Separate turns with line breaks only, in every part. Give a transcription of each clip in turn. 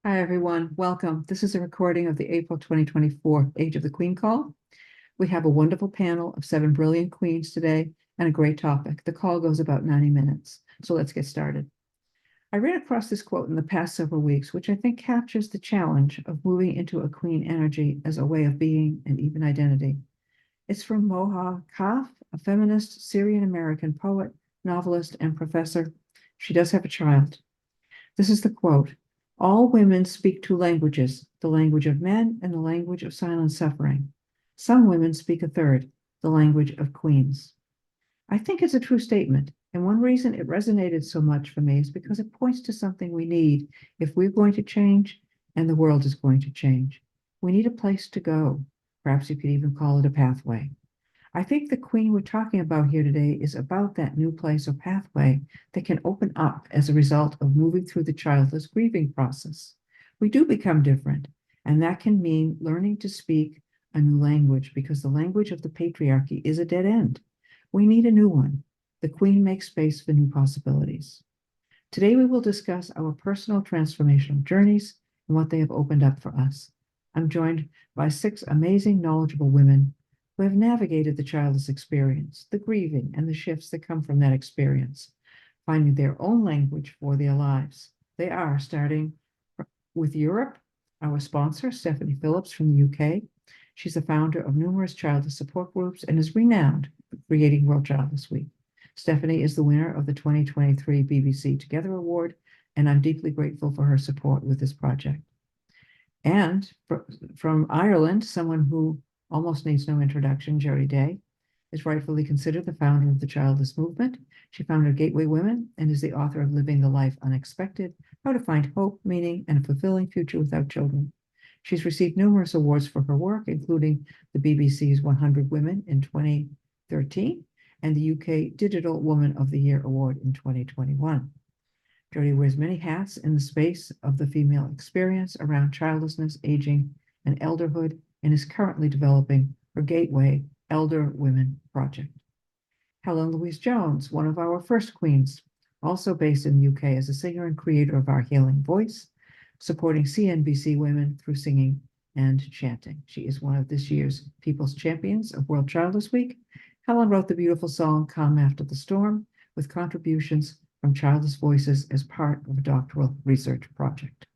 Hi, everyone. Welcome. This is a recording of the April 2024 Age of the Queen call. We have a wonderful panel of 7 brilliant queens today and a great topic. The call goes about 90 minutes, so let's get started. I ran across this quote in the past several weeks, which I think captures the challenge of moving into a queen energy as a way of being and even identity. It's from Moha Kaf, a feminist Syrian-American poet, novelist, and professor. She does have a child. This is the quote: "All women speak two languages, the language of men and the language of silent suffering. Some women speak a third, the language of queens." I think it's a true statement, and one reason it resonated so much for me is because it points to something we need if we're going to change and the world is going to change. We need a place to go. Perhaps you could even call it a pathway. I think the queen we're talking about here today is about that new place or pathway that can open up as a result of moving through the childless grieving process. We do become different, and that can mean learning to speak a new language because the language of the patriarchy is a dead end. We need a new one. The queen makes space for new possibilities. Today, we will discuss our personal transformational journeys and what they have opened up for us. I'm joined by 6 amazing, knowledgeable women who have navigated the childless experience, the grieving, and the shifts that come from that experience, finding their own language for their lives. They are starting with Europe, our sponsor, Stephanie Phillips from the UK. She's the founder of numerous childless support groups and is renowned for creating World Childless Week. Stephanie is the winner of the 2023 BBC Together Award, and I'm deeply grateful for her support with this project. And from Ireland, someone who almost needs no introduction, Jodie Day, is rightfully considered the founder of the childless movement. She founded Gateway Women and is the author of Living the Life Unexpected: How to Find Hope, Meaning, and a Fulfilling Future Without Children. She's received numerous awards for her work, including the BBC's 100 Women in 2013 and the UK Digital Woman of the Year Award in 2021. Jodie wears many hats in the space of the female experience around childlessness, aging, and elderhood, and is currently developing her Gateway Elder Women project. Helen Louise Jones, one of our first queens, also based in the UK, as a singer and creator of Our Healing Voice, supporting CNBC women through singing and chanting. She is one of this year's People's Champions of World Childless Week. Helen wrote the beautiful song Calm After the Storm with contributions from childless voices as part of a doctoral research project.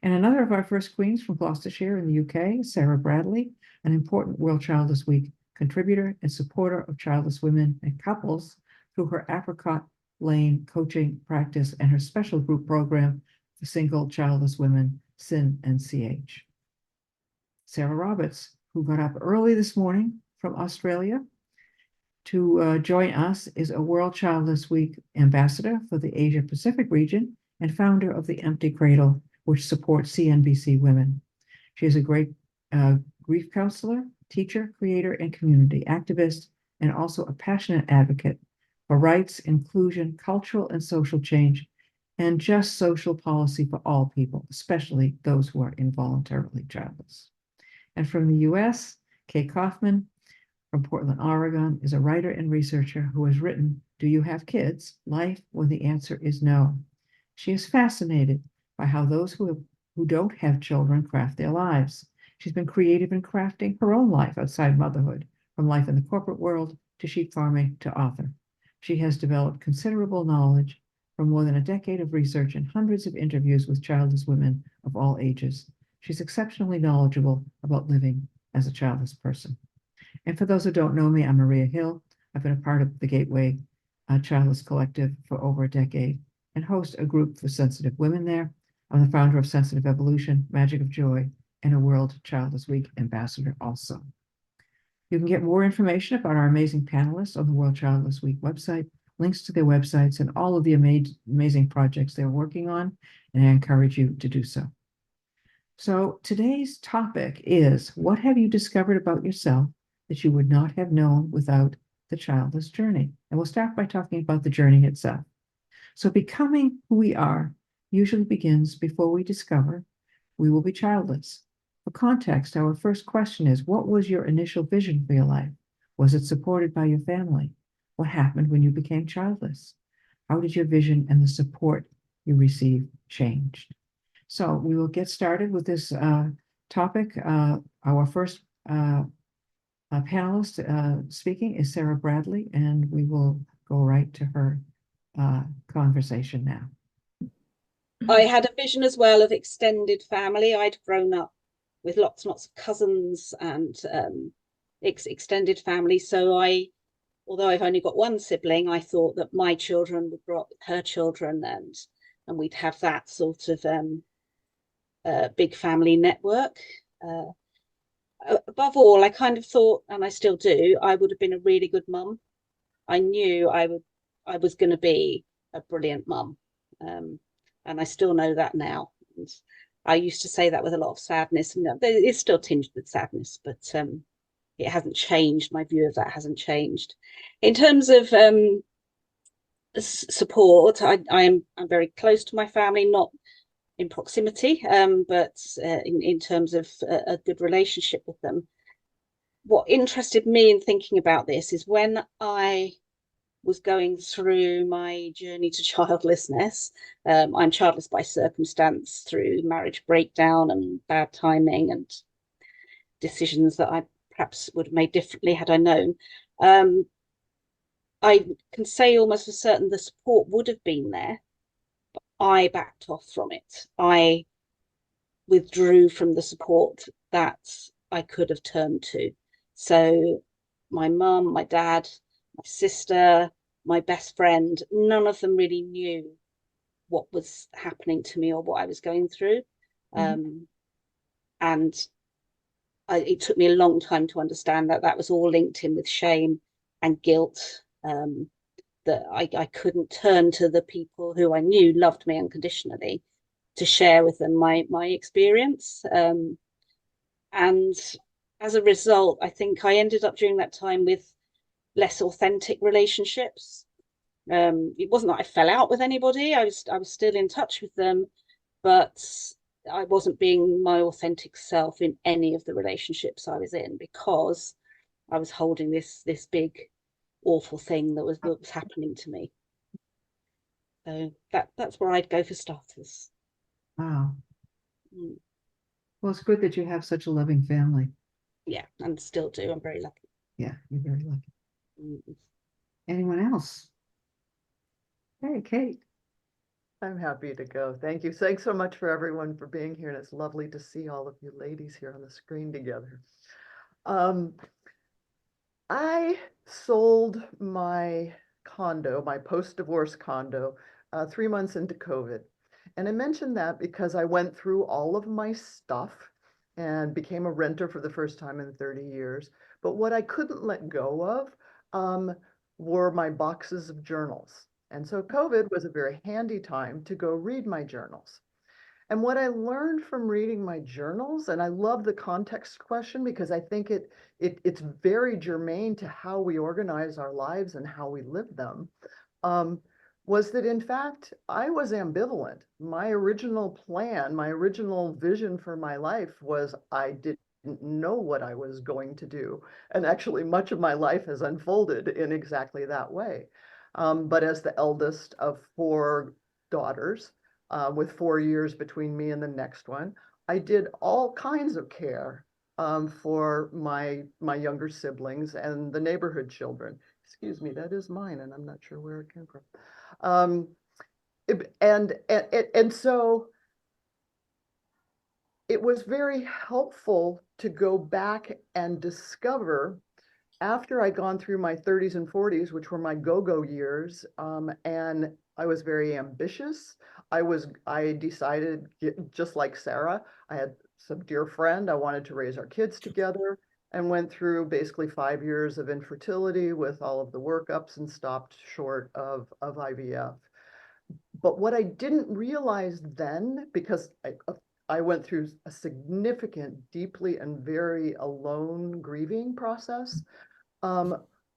And another of our first queens from Gloucestershire in the UK, Sarah Bradley, an important World Childless Week contributor and supporter of childless women and couples through her Apricot Lane coaching practice and her special group program for single childless women, SIN and CH. Sarah Roberts, who got up early this morning from Australia to join us, is a World Childless Week ambassador for the Asia Pacific region and founder of the Empty Cradle, which supports CNBC women. She is a great grief counselor, teacher, creator, and community activist, and also a passionate advocate for rights, inclusion, cultural and social change, and just social policy for all people, especially those who are involuntarily childless. And from the US, Kay Kaufman from Portland, Oregon, is a writer and researcher who has written Do You Have Kids? Life When the Answer is No. She is fascinated by how those who don't have children craft their lives. She's been creative in crafting her own life outside motherhood, from life in the corporate world to sheep farming to author. She has developed considerable knowledge from more than a decade of research and hundreds of interviews with childless women of all ages. She's exceptionally knowledgeable about living as a childless person. And for those who don't know me, I'm Maria Hill. I've been a part of the Gateway Childless Collective for over a decade and host a group for sensitive women there. I'm the founder of Sensitive Evolution, Magic of Joy, and a World Childless Week ambassador also. You can get more information about our amazing panelists on the World Childless Week website, links to their websites, and all of the amazing projects they're working on, and I encourage you to do so. So today's topic is, what have you discovered about yourself that you would not have known without the childless journey? And we'll start by talking about the journey itself. So becoming who we are usually begins before we discover we will be childless. For context, our first question is, what was your initial vision for your life? Was it supported by your family? What happened when you became childless? How did your vision and the support you received changed? So we will get started with this topic. Our first panelist speaking is Sarah Bradley, and we will go right to her conversation now.
I had a vision as well of extended family. I'd grown up with lots and lots of cousins and extended family. So although I've only got one sibling, I thought that my children would grow up with her children, and we'd have that sort of big family network. Above all, I kind of thought, and I still do, I would have been a really good mum. I knew I was going to be a brilliant mum, and I still know that now. And I used to say that with a lot of sadness, and it's still tinged with sadness, but it hasn't changed. My view of that hasn't changed. In terms of support, I'm very close to my family, not in proximity, but in terms of a good relationship with them. What interested me in thinking about this is when I was going through my journey to childlessness. I'm childless by circumstance through marriage breakdown and bad timing and decisions that I perhaps would have made differently had I known. I can say almost for certain the support would have been there. I backed off from it. I withdrew from the support that I could have turned to. So my mum, my dad, my sister, my best friend, none of them really knew what was happening to me or what I was going through. And it took me a long time to understand that that was all linked in with shame and guilt, that I couldn't turn to the people who I knew loved me unconditionally to share with them my experience. And as a result, I think I ended up during that time with less authentic relationships. It wasn't that I fell out with anybody. I was still in touch with them, but I wasn't being my authentic self in any of the relationships I was in because I was holding this big awful thing that was happening to me. So that's where I'd go for starters.
Wow.
Mm.
Well, it's good that you have such a loving family.
Yeah, and still do. I'm very lucky.
Yeah, you're very lucky.
Mm.
Anyone else? Hey, Kate.
I'm happy to go. Thank you. Thanks so much for everyone for being here. And it's lovely to see all of you ladies here on the screen together. I sold my condo, my post-divorce condo, 3 months into COVID. And I mentioned that because I went through all of my stuff and became a renter for the first time in 30 years. But what I couldn't let go of were my boxes of journals. And so COVID was a very handy time to go read my journals. And what I learned from reading my journals, and I love the context question because I think it's very germane to how we organize our lives and how we live them, was that in fact, I was ambivalent. My original plan, my original vision for my life was I didn't know what I was going to do. And actually much of my life has unfolded in exactly that way. But as the eldest of 4 daughters, with 4 years between me and the next one, I did all kinds of care for my younger siblings and the neighborhood children. Excuse me, that is mine, and I'm not sure where it came from. And so it was very helpful to go back and discover after I'd gone through my 30s and 40s, which were my go-go years, and I was very ambitious. I decided, just like Sarah, I had some dear friend, I wanted to raise our kids together, and went through basically 5 years of infertility with all of the workups and stopped short of IVF. But what I didn't realize then, because I went through a significant, deeply and very alone grieving process,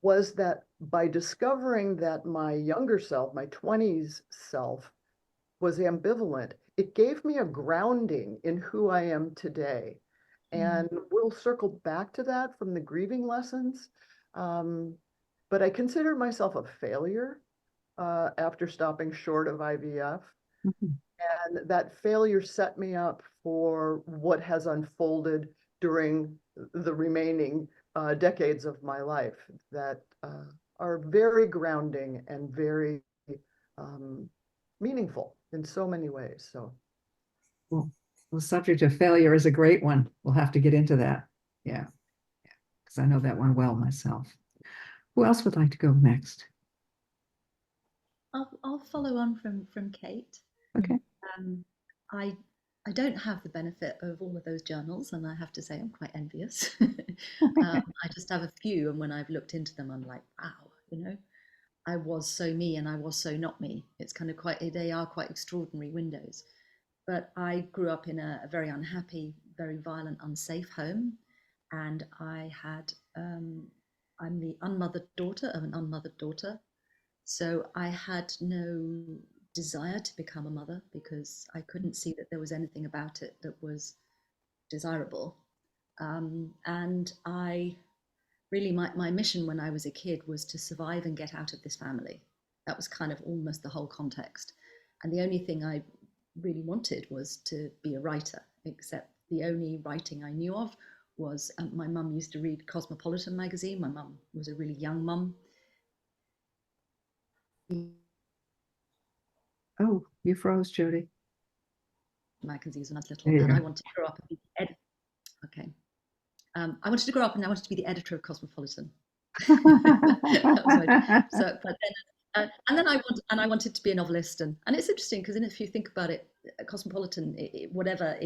was that by discovering that my younger self, my 20s self, was ambivalent, it gave me a grounding in who I am today. And we'll circle back to that from the grieving lessons. But I consider myself a failure after stopping short of IVF.
Mhm.
And that failure set me up for what has unfolded during the remaining decades of my life that are very grounding and very meaningful in so many ways. So,
Well, the subject of failure is a great one. We'll have to get into that. Yeah, because I know that one well myself. Who else would like to go next?
I'll follow on from Kate.
Okay.
Um, I I don't have the benefit of all of those journals, and I have to say I'm quite envious. I just have a few, and when I've looked into them, I'm like, wow, I was so me and I was so not me. It's kind of they are quite extraordinary windows. But I grew up in a very unhappy, very violent, unsafe home, and I'm the unmothered daughter of an unmothered daughter. So I had no desire to become a mother because I couldn't see that there was anything about it that was desirable. And I really, my mission when I was a kid was to survive and get out of this family. That was kind of almost the whole context. And the only thing I really wanted was to be a writer, except the only writing I knew of was my mum used to read Cosmopolitan magazine. My mum was a really young mum.
Oh, you froze, Jody.
Magazines when I was little,
There you
and
go.
I wanted to grow up and be the editor. Okay. I wanted to grow up and I wanted to be the editor of Cosmopolitan. That was my, so, but then, I wanted to be a novelist, and it's interesting because if you think about it, Cosmopolitan, whatever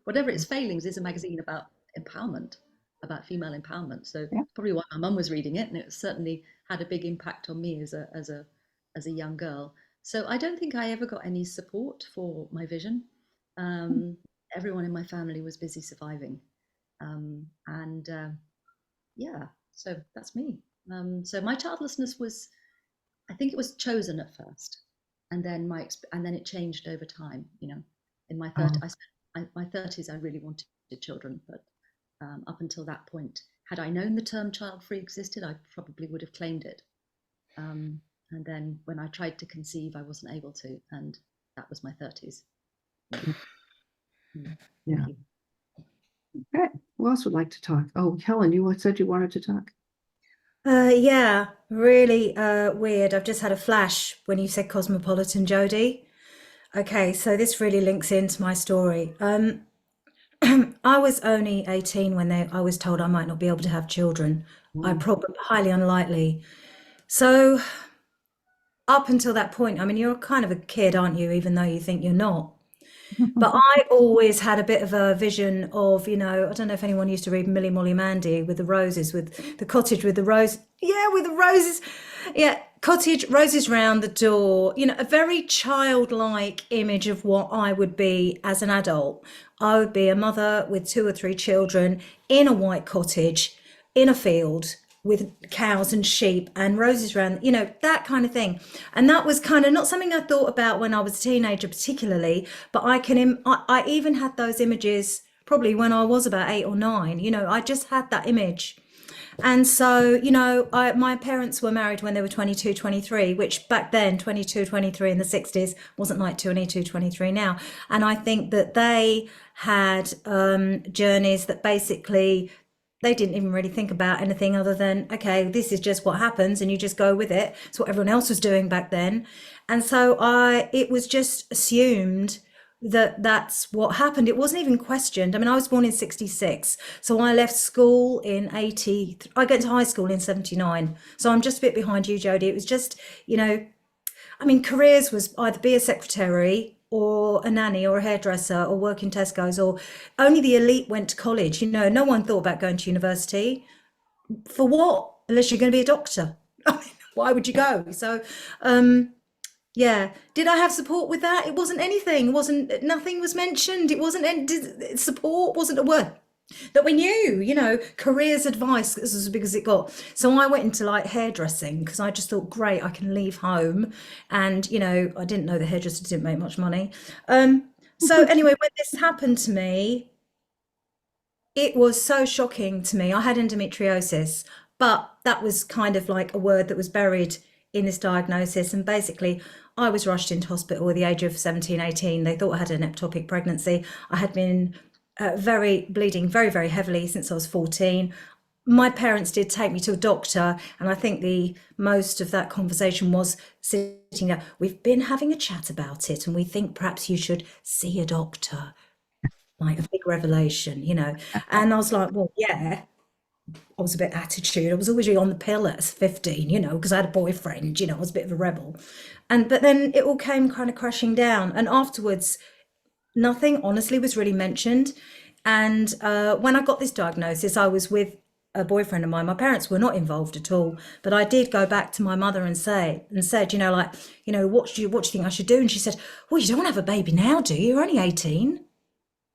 whatever its failings, is a magazine about empowerment, about female empowerment. So
Yeah.
probably why my mum was reading it, and it certainly had a big impact on me as a young girl. So I don't think I ever got any support for my vision. Everyone in my family was busy surviving, and yeah, so that's me. So my childlessness was, I think it was chosen at first, and then and then it changed over time. In my my 30s, I really wanted children, but up until that point, had I known the term child free existed, I probably would have claimed it. And then when I tried to conceive, I wasn't able to, and that was my 30s.
Yeah.
Thank you.
Okay. Who else would like to talk? Oh, Helen, you said you wanted to talk.
Yeah, really weird. I've just had a flash when you said Cosmopolitan, Jodie. Okay, so this really links into my story. I was only 18 when I was told I might not be able to have children. I probably highly unlikely. So up until that point, I mean, you're kind of a kid, aren't you? Even though you think you're not. But I always had a bit of a vision of, I don't know if anyone used to read Millie Molly Mandy with the roses, with the cottage with the rose. Yeah, with the roses. Yeah, cottage, roses round the door. A very childlike image of what I would be as an adult. I would be a mother with 2 or 3 children in a white cottage in a field with cows and sheep and roses around, that kind of thing. And that was kind of not something I thought about when I was a teenager particularly, but I even had those images probably when I was about 8 or 9. I just had that image. And so, my parents were married when they were 22, 23, which back then, 22, 23 in the 60s wasn't like 22, 23 now. And I think that they had journeys that basically they didn't even really think about anything other than, okay, this is just what happens and you just go with it. It's what everyone else was doing back then. And so it was just assumed that that's what happened. It wasn't even questioned. I mean, I was born in 66. So I left school in 80. I got into high school in 79. So I'm just a bit behind you, Jodie. It was just, careers was either be a secretary or a nanny or a hairdresser or work in Tesco's, or only the elite went to college. No one thought about going to university. For what? Unless you're going to be a doctor. Why would you go? So, yeah. Did I have support with that? It wasn't anything. Nothing was mentioned. It wasn't, support wasn't a word that we knew, careers advice is as big as it got. So I went into like hairdressing because I just thought, great, I can leave home. And, I didn't know the hairdresser didn't make much money. So anyway, when this happened to me, it was so shocking to me. I had endometriosis, but that was kind of like a word that was buried in this diagnosis, and basically I was rushed into hospital at the age of 17, 18. They thought I had an ectopic pregnancy. I had been bleeding very, very heavily since I was 14. My parents did take me to a doctor, and I think the most of that conversation was sitting there. We've been having a chat about it, and we think perhaps you should see a doctor. Like a big revelation, you know. And I was like, well, yeah. I was a bit attitude. I was always on the pill at 15, you know, because I had a boyfriend, you know, I was a bit of a rebel. But then it all came kind of crashing down. And afterwards, nothing honestly was really mentioned. And when I got this diagnosis, I was with a boyfriend of mine. My parents were not involved at all, but I did go back to my mother and said, you know, like, you know, what do you think I should do? And she said, well, you don't want to have a baby now, do you? You're only 18.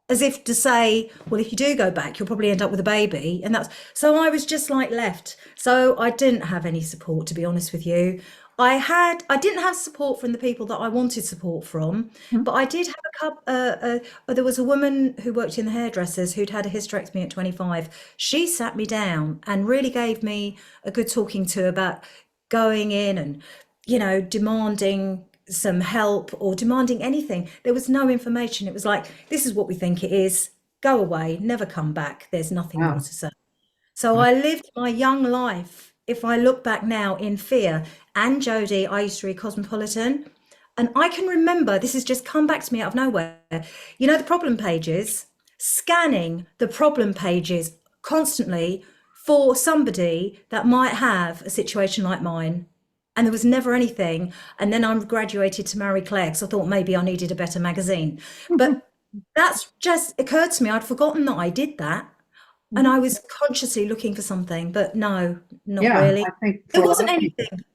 As if to say, well, if you do go back, you'll probably end up with a baby. And that's so I was just like left. So I didn't have any support, to be honest with you. I didn't have support from the people that I wanted support from, but I did have a couple. There was a woman who worked in the hairdressers who'd had a hysterectomy at 25. She sat me down and really gave me a good talking to about going in and, you know, demanding some help or demanding anything. There was no information. It was like, this is what we think it is. Go away, never come back. There's nothing more
Wow.
to say. So I lived my young life, if I look back now, in fear. And Jodie, I used to read Cosmopolitan. And I can remember, this has just come back to me out of nowhere. You know, the problem pages, scanning the problem pages constantly for somebody that might have a situation like mine. And there was never anything. And then I graduated to Marie Claire because I thought maybe I needed a better magazine. But that's just occurred to me. I'd forgotten that I did that. And I was consciously looking for something, but no, not
Yeah,
really.
I think for
There
a lot
wasn't
of people.
anything.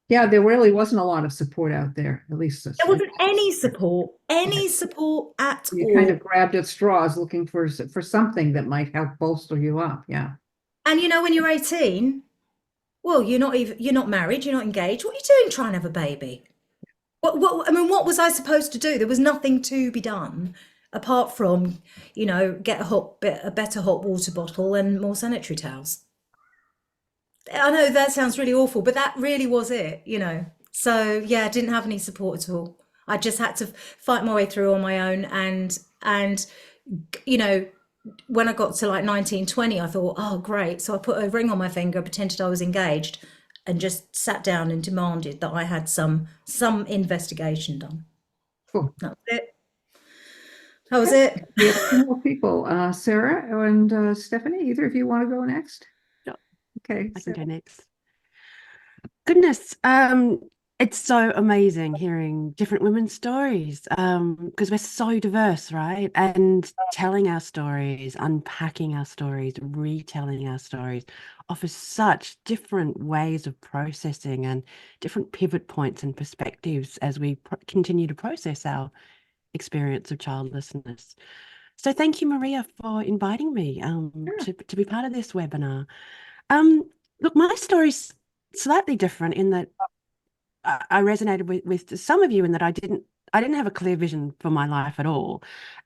Yeah, there really wasn't a lot of support out there, at least.
There wasn't any support at
You kind
all.
of grabbed at straws looking for something that might help bolster you up. Yeah.
And you know, when you're 18, well, you're not married, you're not engaged. What are you doing trying to have a baby? I mean, what was I supposed to do? There was nothing to be done apart from, you know, get a better hot water bottle and more sanitary towels. I know that sounds really awful, but that really was it, you know. So yeah, I didn't have any support at all. I just had to fight my way through on my own, and you know, when I got to like 19, 20, I thought, oh great. So I put a ring on my finger, pretended I was engaged, and just sat down and demanded that I had some investigation done.
Cool.
That was it. That was it.
We have two more people, Sarah and Stephanie. Either of you want to go next?
Sure.
Okay.
I can
Sarah.
go next. Goodness, it's so amazing hearing different women's stories, because we're so diverse, right? And telling our stories, unpacking our stories, retelling our stories offers such different ways of processing and different pivot points and perspectives as we continue to process our experience of childlessness. So thank you, Maria, for inviting me to be part of this webinar. Look, my story's slightly different in that I resonated with some of you in that I didn't have a clear vision for my life at all.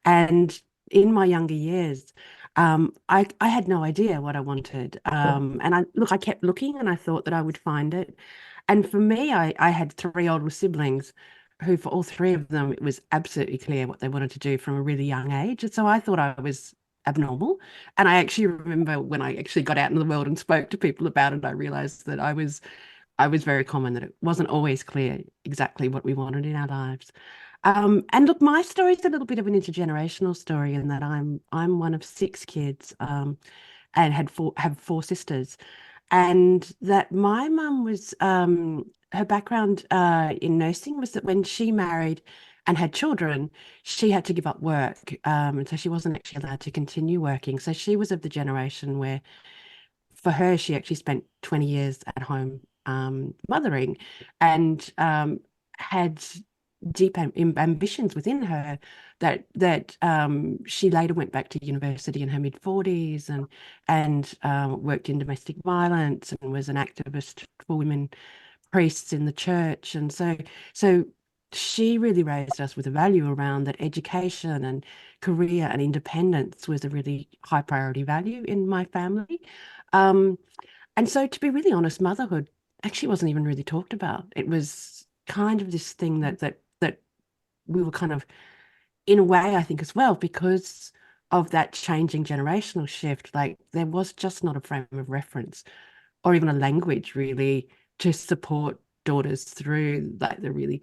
And in my younger years, I had no idea what I wanted. And I kept looking and I thought that I would find it. And for me, I had three older siblings who, for all three of them, it was absolutely clear what they wanted to do from a really young age. And so I thought I was abnormal. And I actually remember when I actually got out in the world and spoke to people about it, I realized that I was very common, that it wasn't always clear exactly what we wanted in our lives. And look, my story is a little bit of an intergenerational story in that I'm one of six kids, and have four sisters, and that my mum was her background in nursing was that when she married and had children, she had to give up work, and so she wasn't actually allowed to continue working. So she was of the generation where, for her, she actually spent 20 years at home mothering, and had deep ambitions within her that she later went back to university in her mid-40s and worked in domestic violence and was an activist for women priests in the church. And so she really raised us with a value around that education and career and independence was a really high priority value in my family. And so, to be really honest, motherhood actually wasn't even really talked about. It was kind of this thing that we were kind of, in a way, I think as well, because of that changing generational shift, like there was just not a frame of reference or even a language really to support daughters through like the really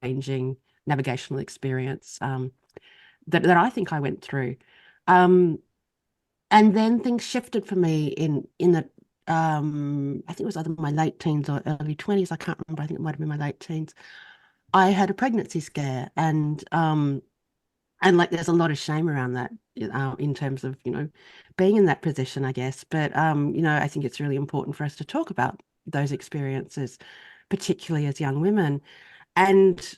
changing navigational experience that I think I went through. And then things shifted for me in the I think it was either my late teens or early 20s. I can't remember. I think it might have been my late teens. I had a pregnancy scare, and like there's a lot of shame around that in terms of, being in that position, I guess. But I think it's really important for us to talk about those experiences, particularly as young women. And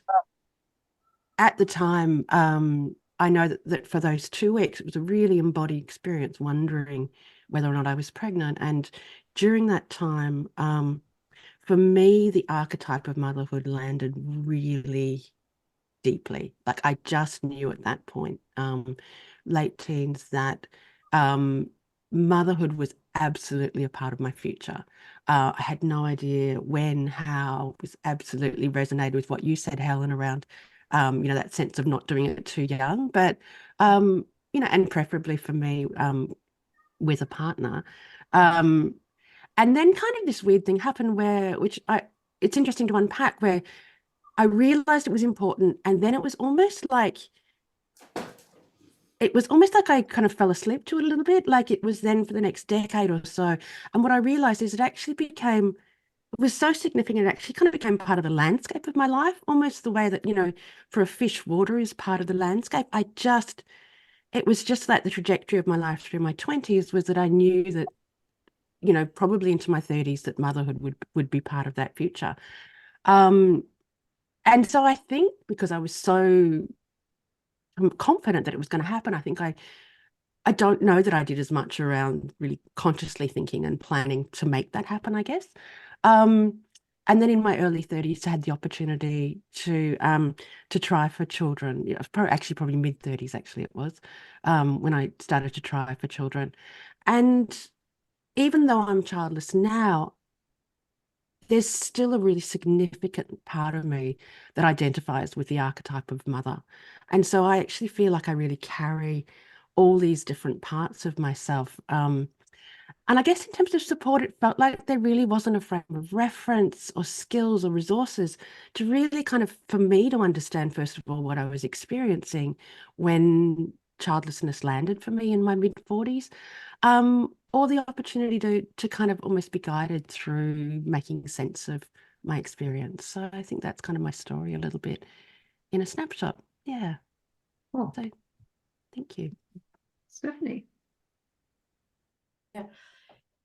at the time, I know that for those 2 weeks, it was a really embodied experience, wondering whether or not I was pregnant. And during that time, for me, the archetype of motherhood landed really deeply. Like I just knew at that point, late teens, that motherhood was absolutely a part of my future. I had no idea when, how. It was absolutely resonated with what you said, Helen, around that sense of not doing it too young, but and preferably for me, with a partner. And then kind of this weird thing happened it's interesting to unpack, where I realized it was important, and then it was almost like I kind of fell asleep to it a little bit. Like it was then for the next decade or so. And what I realized is it was so significant, it actually kind of became part of the landscape of my life, almost the way that, for a fish, water is part of the landscape. It was just like the trajectory of my life through my 20s was that I knew that, probably into my 30s, that motherhood would be part of that future. And so I think because I was so confident that it was going to happen, I think I don't know that I did as much around really consciously thinking and planning to make that happen, I guess. And then in my early 30s, I had the opportunity to try for children. Yeah, probably mid 30s, actually it was, when I started to try for children. And even though I'm childless now, there's still a really significant part of me that identifies with the archetype of mother. And so I actually feel like I really carry all these different parts of myself. And I guess in terms of support, it felt like there really wasn't a frame of reference or skills or resources to really kind of, for me to understand, first of all, what I was experiencing when childlessness landed for me in my mid 40s, or the opportunity to kind of almost be guided through making sense of my experience. So I think that's kind of my story a little bit in a snapshot. Yeah.
Oh,
So thank you.
Stephanie.
Yeah,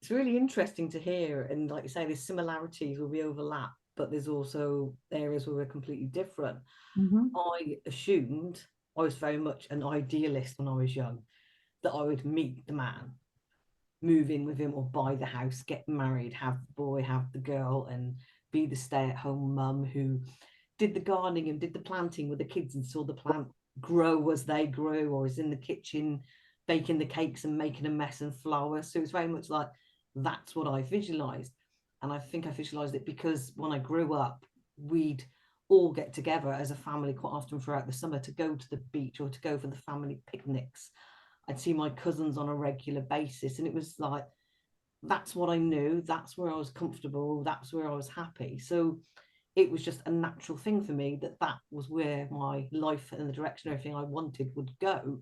it's really interesting to hear. And like you say, there's similarities where we overlap, but there's also areas where we're completely different.
Mm-hmm.
I assumed I was very much an idealist when I was young, that I would meet the man, move in with him, or buy the house, get married, have the boy, have the girl, and be the stay-at-home mum who did the gardening and did the planting with the kids and saw the plant grow as they grew, or is in the kitchen baking the cakes and making a mess and flour. So it's very much like that's what I visualized. And I think I visualized it because when I grew up, we'd all get together as a family quite often throughout the summer to go to the beach or to go for the family picnics. I'd see my cousins on a regular basis, and it was like that's what I knew, that's where I was comfortable, that's where I was happy. So it was just a natural thing for me that was where my life and the direction everything I wanted would go.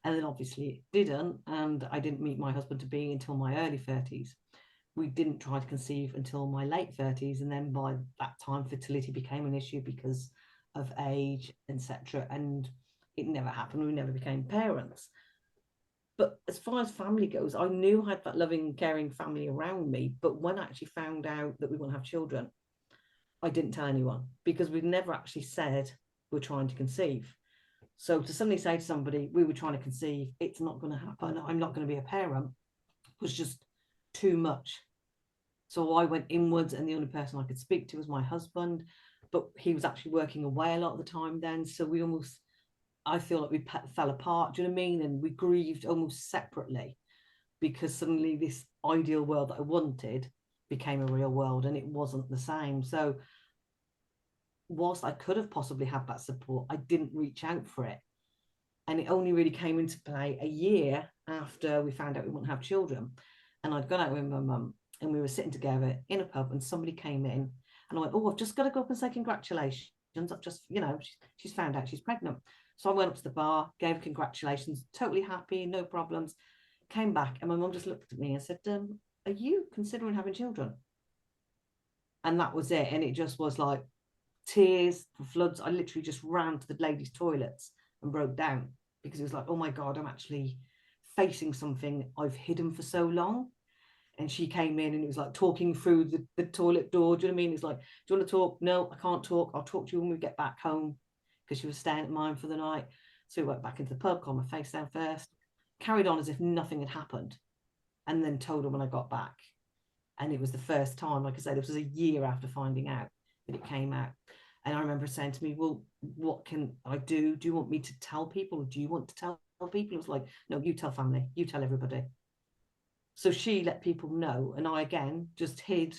And then obviously it didn't, and I didn't meet my husband to be until my early 30s. We didn't try to conceive until my late 30s, and then by that time fertility became an issue because of age, etc., and it never happened. We never became parents. But as far as family goes, I knew I had that loving, caring family around me. But when I actually found out that we want to have children, I didn't tell anyone because we'd never actually said we're trying to conceive. So to suddenly say to somebody, we were trying to conceive, it's not going to happen, I'm not going to be a parent, was just too much. So I went inwards, and the only person I could speak to was my husband, but he was actually working away a lot of the time then. So we almost, I feel like we fell apart, do you know what I mean? And we grieved almost separately because suddenly this ideal world that I wanted became a real world, and it wasn't the same. So whilst I could have possibly had that support, I didn't reach out for it. And it only really came into play a year after we found out we wouldn't have children. And I'd gone out with my mum, and we were sitting together in a pub, and somebody came in, and I went, oh, I've just got to go up and say congratulations. I've just, she's found out she's pregnant. So I went up to the bar, gave her congratulations, totally happy, no problems. Came back, and my mum just looked at me and said, are you considering having children? And that was it. And it just was like tears, floods. I literally just ran to the ladies' toilets and broke down, because it was like, oh my God, I'm actually facing something I've hidden for so long. And she came in, and it was like talking through the toilet door. Do you know what I mean? It's like, do you want to talk? No, I can't talk. I'll talk to you when we get back home, because she was staying at mine for the night. So we went back into the pub, calmed my face down first, carried on as if nothing had happened, and then told her when I got back. And it was the first time, like I said, it was a year after finding out that it came out. And I remember saying to me, well, what can I do? Do you want me to tell people? Or do you want to tell people? It was like, no, you tell family, you tell everybody. So she let people know. And I, again, just hid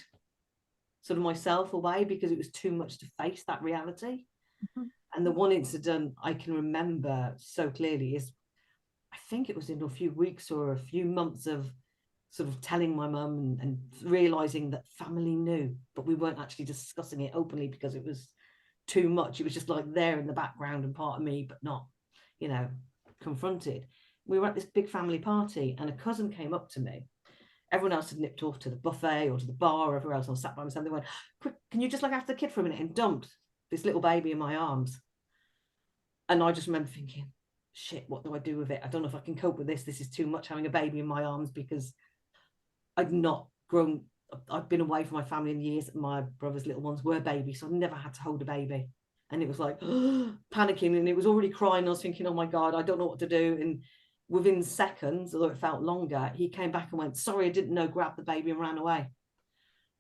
sort of myself away, because it was too much to face that reality. Mm-hmm. And the one incident I can remember so clearly is, I think it was in a few weeks or a few months of sort of telling my mum and realizing that family knew, but we weren't actually discussing it openly because it was too much. It was just like there in the background and part of me, but not, confronted. We were at this big family party, and a cousin came up to me. Everyone else had nipped off to the buffet or to the bar, or everywhere else. I was sat by myself. They went, quick, can you just look after the kid for a minute? And dumped this little baby in my arms. And I just remember thinking, shit, what do I do with it? I don't know if I can cope with this. This is too much, having a baby in my arms, because I'd not grown. I've been away from my family in years. My brother's little ones were babies, so I've never had to hold a baby. And it was like panicking, and it was already crying. I was thinking, oh my God, I don't know what to do. And within seconds, although it felt longer, he came back and went, sorry, I didn't know, grabbed the baby and ran away.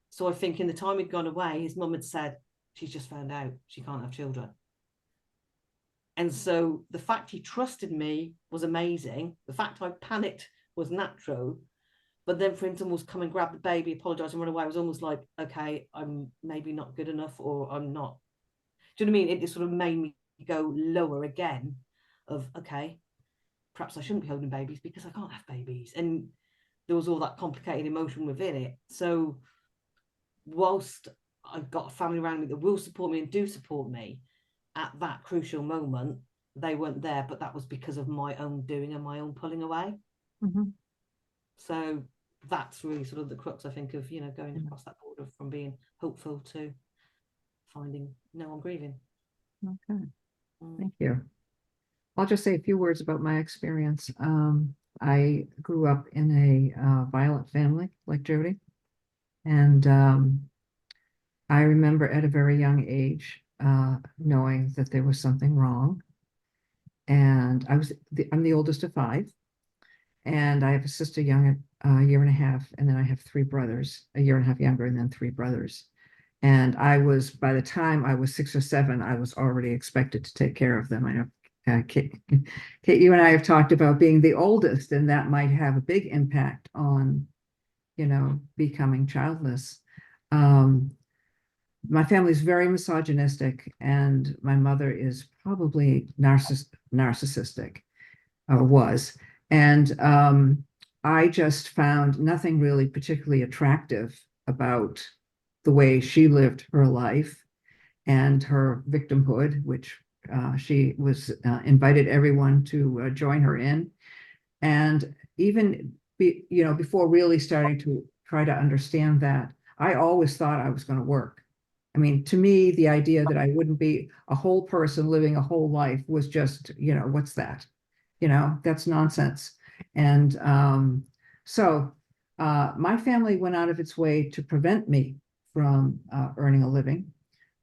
So I think in the time he'd gone away, his mum had said, she's just found out she can't have children. And so the fact he trusted me was amazing. The fact I panicked was natural. But then for him to almost come and grab the baby, apologize and run away was almost like, okay, I'm maybe not good enough, or I'm not. Do you know what I mean? It just sort of made me go lower again of, okay, perhaps I shouldn't be holding babies because I can't have babies. And there was all that complicated emotion within it. So whilst I've got a family around me that will support me and do support me, at that crucial moment, they weren't there, but that was because of my own doing and my own pulling away. Mm-hmm. So that's really sort of the crux, I think, of, going across that border from being hopeful to finding, no, I'm grieving.
Okay. Thank you. I'll just say a few words about my experience. I grew up in a violent family like Jody. And I remember at a very young age knowing that there was something wrong. And I'm the oldest of 5. And I have a sister young, a year and a half, and then I have 3 brothers, a year and a half younger, and then 3 brothers. And by the time I was 6 or 7, I was already expected to take care of them. I know, Kate, you and I have talked about being the oldest, and that might have a big impact on, becoming childless. My family is very misogynistic, and my mother is probably narcissistic, or was. And I just found nothing really particularly attractive about the way she lived her life and her victimhood, which she was invited everyone to join her in. And even before really starting to try to understand that, I always thought I was going to work. I mean, to me, the idea that I wouldn't be a whole person living a whole life was just, what's that? That's nonsense. And so my family went out of its way to prevent me from earning a living.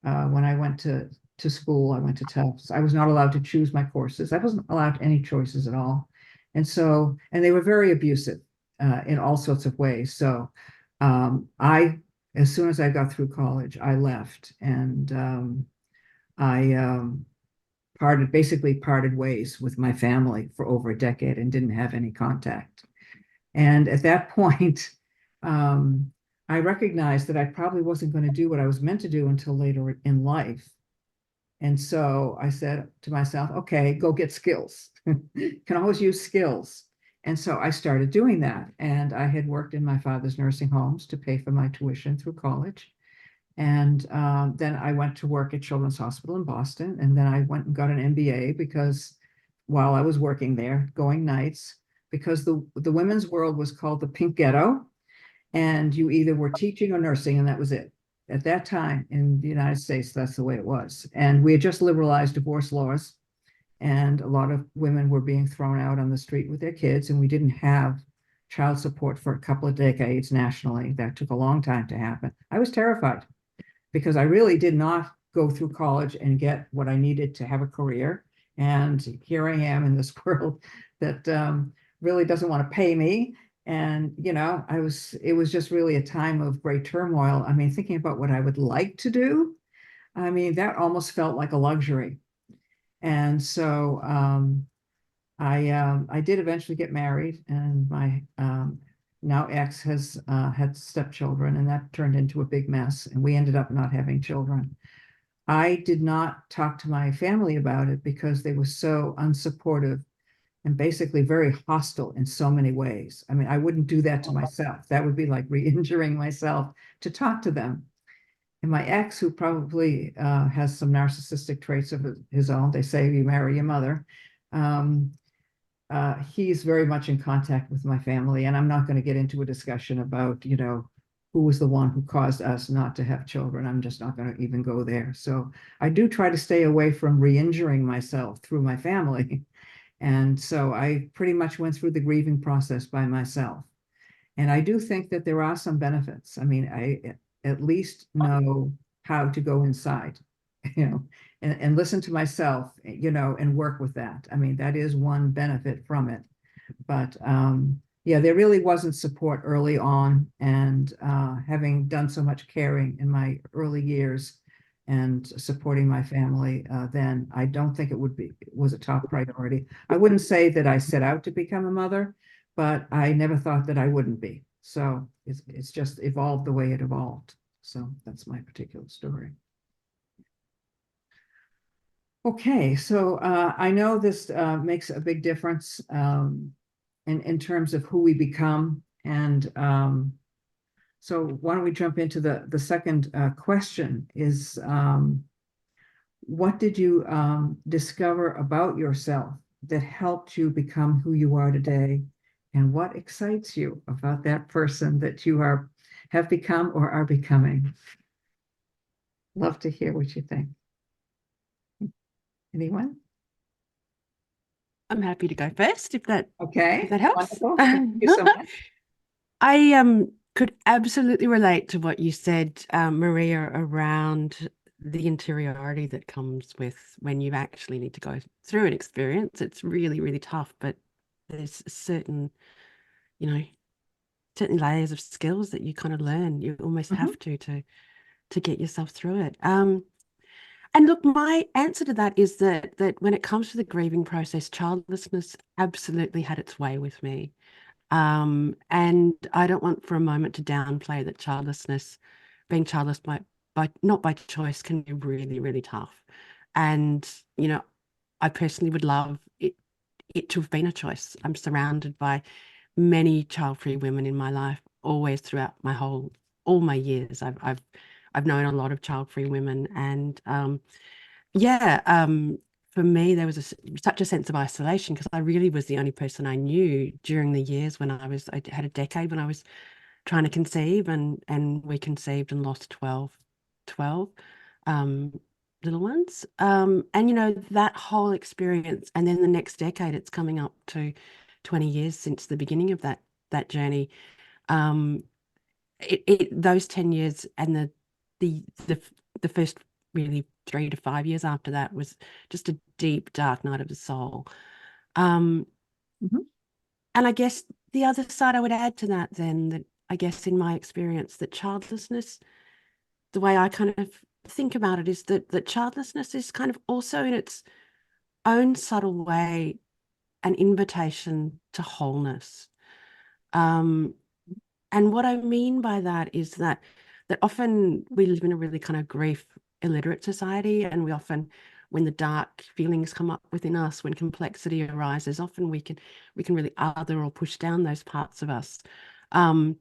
When I went to school, I went to Tufts. I was not allowed to choose my courses. I wasn't allowed any choices at all. And they were very abusive in all sorts of ways. So as soon as I got through college, I left, and I basically parted ways with my family for over a decade and didn't have any contact. And at that point, I recognized that I probably wasn't going to do what I was meant to do until later in life. And so I said to myself, okay, go get skills. Can always use skills. And so I started doing that. And I had worked in my father's nursing homes to pay for my tuition through college. And then I went to work at Children's Hospital in Boston. And then I went and got an MBA because while I was working there, going nights, because the women's world was called the Pink Ghetto. And you either were teaching or nursing, and that was it. At that time in the United States, that's the way it was. And we had just liberalized divorce laws, and a lot of women were being thrown out on the street with their kids, and we didn't have child support for a couple of decades nationally. That took a long time to happen. I was terrified because I really did not go through college and get what I needed to have a career. And here I am in this world that really doesn't want to pay me. And, it was just really a time of great turmoil. I mean, thinking about what I would like to do, I mean, that almost felt like a luxury. And so I did eventually get married, and my now ex has had stepchildren, and that turned into a big mess, and we ended up not having children. I did not talk to my family about it because they were so unsupportive and basically very hostile in so many ways. I mean, I wouldn't do that to myself. That would be like re-injuring myself to talk to them. And my ex, who probably has some narcissistic traits of his own, they say you marry your mother. He's very much in contact with my family, and I'm not going to get into a discussion about, who was the one who caused us not to have children. I'm just not going to even go there. So I do try to stay away from re-injuring myself through my family. And so I pretty much went through the grieving process by myself. And I do think that there are some benefits. I mean, I at least know how to go inside, and listen to myself, and work with that. I mean, that is one benefit from it. But yeah, there really wasn't support early on. And having done so much caring in my early years and supporting my family, then I don't think it was a top priority. I wouldn't say that I set out to become a mother, but I never thought that I wouldn't be. So it's just evolved the way it evolved. So that's my particular story. Okay, so I know this makes a big difference in terms of who we become. And so why don't we jump into the second question is, what did you discover about yourself that helped you become who you are today? And what excites you about that person that you have become or are becoming? Love to hear what you think. Anyone?
I'm happy to go first if that
Okay,
helps.
wonderful. Thank you so much.
I could absolutely relate to what you said, Maria, around the interiority that comes with when you actually need to go through an experience. It's really, really tough, but there's certain layers of skills that you kind of learn. You almost have to get yourself through it. And look, my answer to that is that when it comes to the grieving process, childlessness absolutely had its way with me. And I don't want for a moment to downplay that being childless by not by choice, can be really, really tough. And, I personally would love it to have been a choice. I'm surrounded by many child-free women in my life, always throughout all my years. I've known a lot of child-free women, and for me, there was such a sense of isolation because I really was the only person I knew during the years when I had a decade when I was trying to conceive, and we conceived and lost 12 little ones. And that whole experience, and then the next decade, it's coming up to 20 years since the beginning of that journey. Those 10 years and the first really 3 to 5 years after that was just a deep, dark night of the soul. And I guess the other side I would add to that then, that I guess in my experience, that childlessness, the way I kind of think about it is that childlessness is kind of also in its own subtle way an invitation to wholeness. And And what I mean by that is that often we live in a really kind of grief illiterate society, and we often, when the dark feelings come up within us, when complexity arises, often we can really other or push down those parts of us. And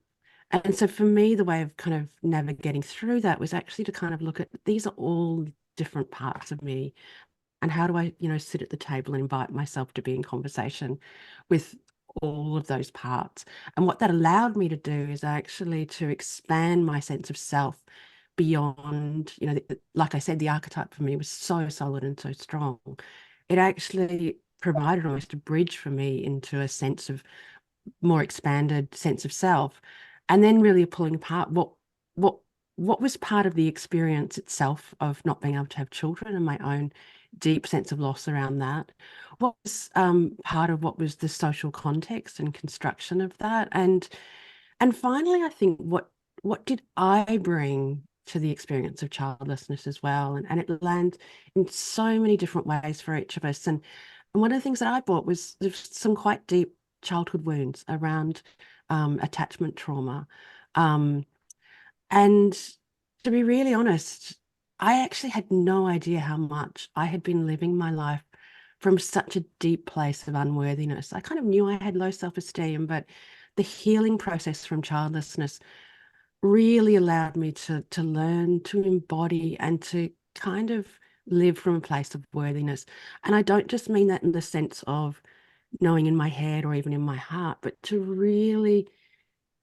so for me, the way of kind of navigating through that was actually to kind of look at, these are all different parts of me, and how do I, sit at the table and invite myself to be in conversation with all of those parts. And what that allowed me to do is actually to expand my sense of self beyond, like I said, the archetype for me was so solid and so strong. It actually provided almost a bridge for me into a sense of more expanded sense of self, and then really pulling apart what what was part of the experience itself of not being able to have children and my own deep sense of loss around that. What was part of what was the social context and construction of that, and finally, I think what did I bring to the experience of childlessness as well, and it lands in so many different ways for each of us. And one of the things that I brought was there's some quite deep childhood wounds around attachment trauma. Um, and to be really honest, I actually had no idea how much I had been living my life from such a deep place of unworthiness. I kind of knew I had low self-esteem, but the healing process from childlessness really allowed me to learn to embody and to kind of live from a place of worthiness. And I don't just mean that in the sense of knowing in my head or even in my heart, but to really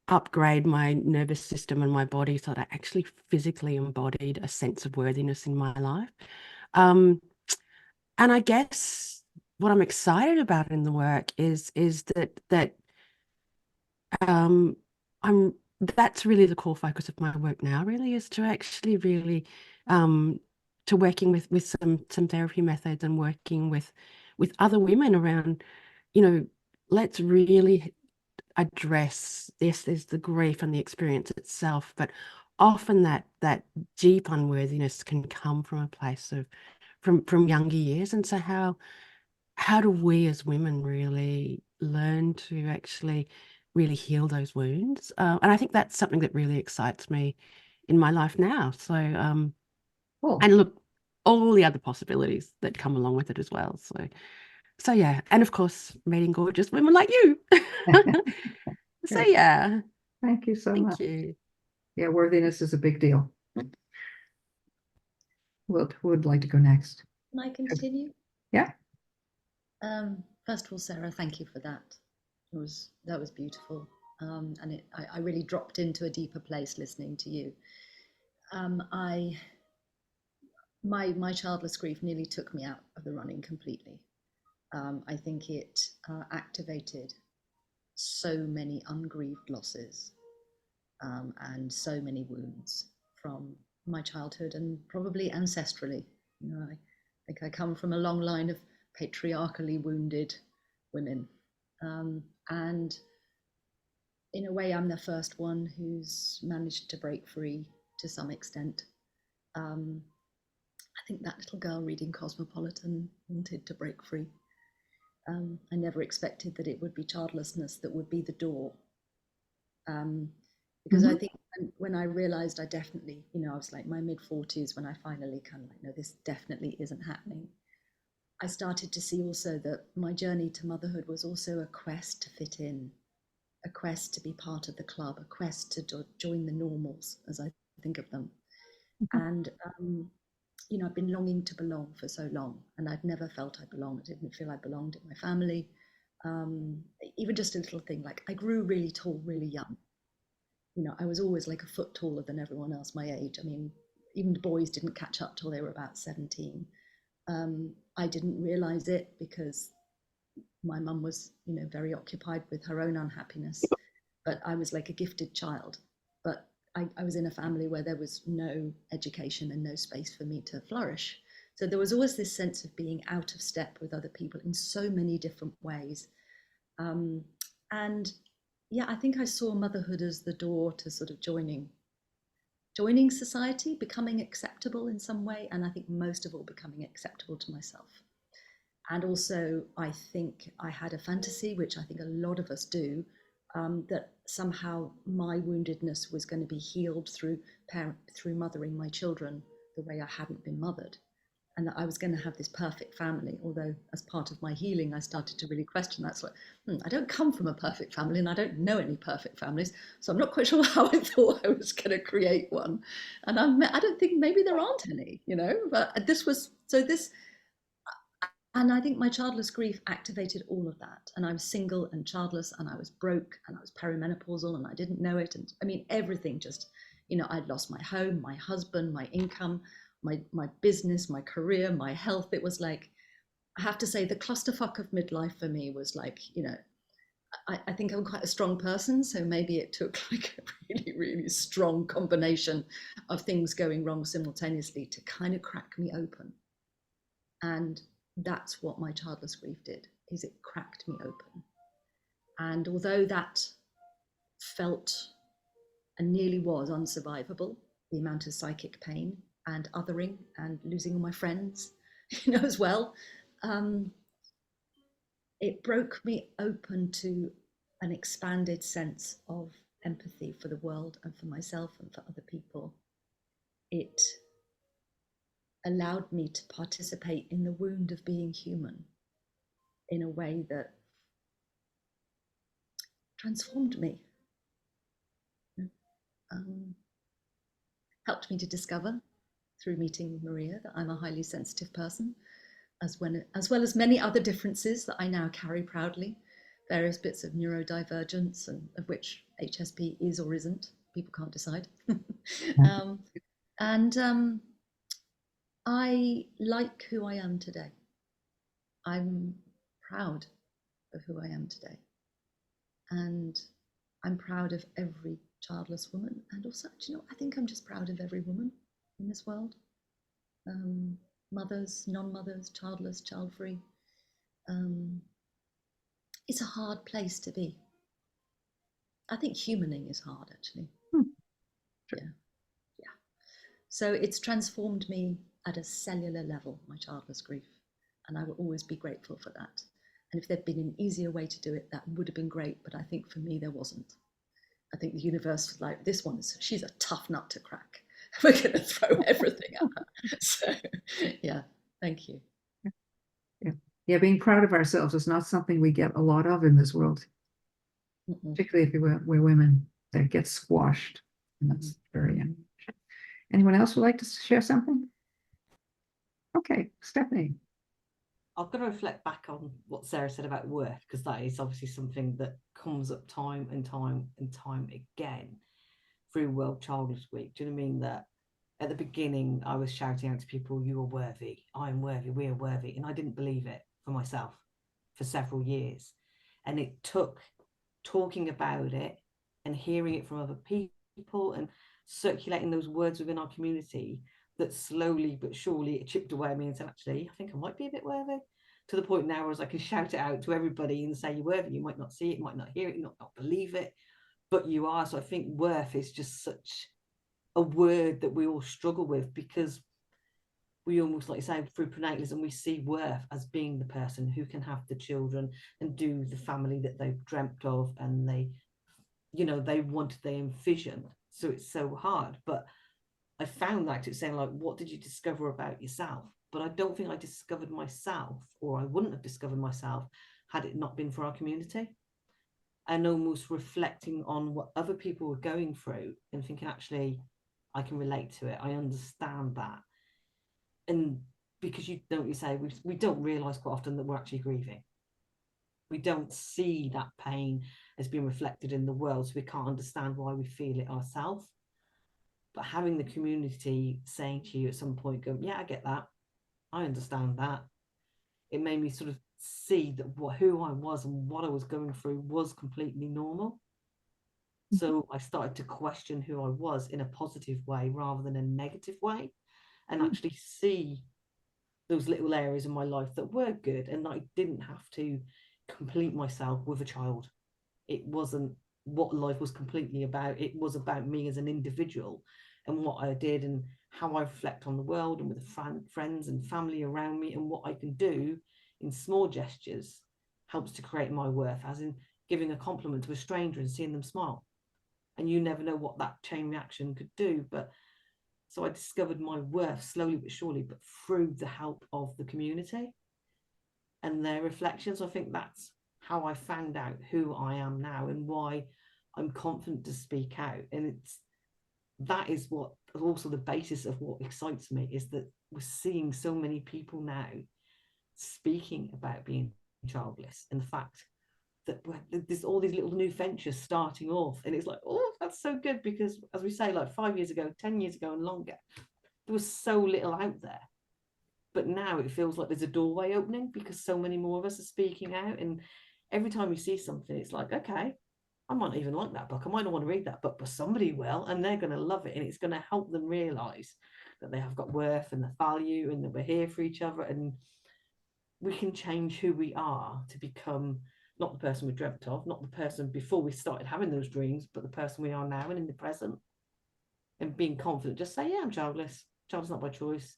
upgrade my nervous system and my body so that I actually physically embodied a sense of worthiness in my life. Um, and I guess what I'm excited about in the work is that I'm that's really the core focus of my work now, really, is to actually really to working with some therapy methods and working with other women around, let's really address this. There's the grief and the experience itself, but often that deep unworthiness can come from a place of from younger years. And so how do we as women really learn to actually really heal those wounds? And I think that's something that really excites me in my life now. So
Cool.
and look, all the other possibilities that come along with it as well. So yeah, and of course meeting gorgeous women like you. So
Great.
yeah,
Thank you so
thank
much.
you.
Yeah, worthiness is a big deal. Who would like to go next?
Can I continue?
Yeah.
First of all, Sarah, thank you for that. That was beautiful, and I really dropped into a deeper place listening to you. My childless grief nearly took me out of the running completely. I think it activated so many ungrieved losses, and so many wounds from my childhood and probably ancestrally. I think I come from a long line of patriarchally wounded women, and in a way, I'm the first one who's managed to break free to some extent. I think that little girl reading Cosmopolitan wanted to break free. I never expected that it would be childlessness that would be the door. Because I think when I realized I definitely, I was like my mid-40s when I finally kind of like, no, this definitely isn't happening. I started to see also that my journey to motherhood was also a quest to fit in, a quest to be part of the club, a quest to join the normals, as I think of them. And I've been longing to belong for so long, and I'd never felt I belonged. I didn't feel I belonged in my family. Even just a little thing like I grew really tall, really young. I was always like a foot taller than everyone else my age. I mean, even the boys didn't catch up till they were about 17. I didn't realize it because my mum was, very occupied with her own unhappiness. But I was like a gifted child. But I was in a family where there was no education and no space for me to flourish. So there was always this sense of being out of step with other people in so many different ways. And yeah, I think I saw motherhood as the door to sort of joining society, becoming acceptable in some way, and I think most of all becoming acceptable to myself. And also, I think I had a fantasy, which I think a lot of us do, that somehow my woundedness was going to be healed through mothering my children the way I hadn't been mothered, and that I was going to have this perfect family. Although, as part of my healing, I started to really question that. So, I don't come from a perfect family, and I don't know any perfect families, so I'm not quite sure how I thought I was going to create one. And I don't think, maybe there aren't any, But this was so this. And I think my childless grief activated all of that. And I was single and childless, and I was broke, and I was perimenopausal, and I didn't know it. And I mean, everything just, I'd lost my home, my husband, my income, my business, my career, my health. It was like, I have to say, the clusterfuck of midlife for me was like, I think I'm quite a strong person. So maybe it took like a really, really strong combination of things going wrong simultaneously to kind of crack me open. And that's what my childless grief did, is it cracked me open. And although that felt and nearly was unsurvivable, the amount of psychic pain and othering and losing all my friends, as well, it broke me open to an expanded sense of empathy for the world and for myself and for other people. It allowed me to participate in the wound of being human in a way that transformed me, helped me to discover through meeting Maria that I'm a highly sensitive person, as well as many other differences that I now carry proudly, various bits of neurodivergence, and of which HSP is or isn't, people can't decide. I like who I am today. I'm proud of who I am today. And I'm proud of every childless woman. And also, I think I'm just proud of every woman in this world. Mothers, non-mothers, childless, child-free. It's a hard place to be. I think humaning is hard, actually. Yeah. So it's transformed me at a cellular level, my childless grief. And I will always be grateful for that. And if there'd been an easier way to do it, that would have been great. But I think for me, there wasn't. I think the universe was like, she's a tough nut to crack. We're going to throw everything at her. So, yeah, thank you.
Yeah, being proud of ourselves is not something we get a lot of in this world, particularly if we're women. That gets squashed, and that's very young. Anyone else would like to share something? Okay, Stephanie.
I've got to reflect back on what Sarah said about work, because that is obviously something that comes up time and time and time again through World Childless Week. Do you know what I mean? That at the beginning, I was shouting out to people, you are worthy, I'm worthy, we are worthy. And I didn't believe it for myself for several years. And it took talking about it and hearing it from other people and circulating those words within our community that slowly but surely it chipped away at me and said, actually, I think I might be a bit worthy, to the point now where I can shout it out to everybody and say, you're worthy. You might not see it, might not hear it, you might not believe it, but you are. So I think worth is just such a word that we all struggle with, because we almost, like you say, through prenatalism, we see worth as being the person who can have the children and do the family that they've dreamt of and they wanted, they envisioned. So it's so hard. But I found that it's saying, like, what did you discover about yourself? But I don't think I discovered myself, or I wouldn't have discovered myself, had it not been for our community. And almost reflecting on what other people were going through and thinking, actually, I can relate to it. I understand that. And because we don't realize quite often that we're actually grieving. We don't see that pain as being reflected in the world, so we can't understand why we feel it ourselves. But having the community saying to you at some point, go, yeah, I get that, I understand that, it made me sort of see that who I was and what I was going through was completely normal. So I started to question who I was in a positive way rather than a negative way, and actually see those little areas in my life that were good, and I didn't have to complete myself with a child. It wasn't what life was completely about. It was about me as an individual and what I did and how I reflect on the world and with the friends and family around me, and what I can do in small gestures helps to create my worth, as in giving a compliment to a stranger and seeing them smile. And you never know what that chain reaction could do. But so I discovered my worth slowly but surely, but through the help of the community and their reflections. I think that's how I found out who I am now and why I'm confident to speak out. And that is what also the basis of what excites me, is that we're seeing so many people now speaking about being childless, and the fact that there's all these little new ventures starting off, and it's like, oh, that's so good, because as we say, like 5 years ago, 10 years ago and longer, there was so little out there. But now it feels like there's a doorway opening because so many more of us are speaking out. And every time we see something, it's like, okay, I might not even like that book, I might not want to read that book, but somebody will, and they're going to love it, and it's going to help them realize that they have got worth and the value, and that we're here for each other, and we can change who we are to become not the person we dreamt of, not the person before we started having those dreams, but the person we are now and in the present. And being confident, just say, yeah, I'm childless. Child's not by choice.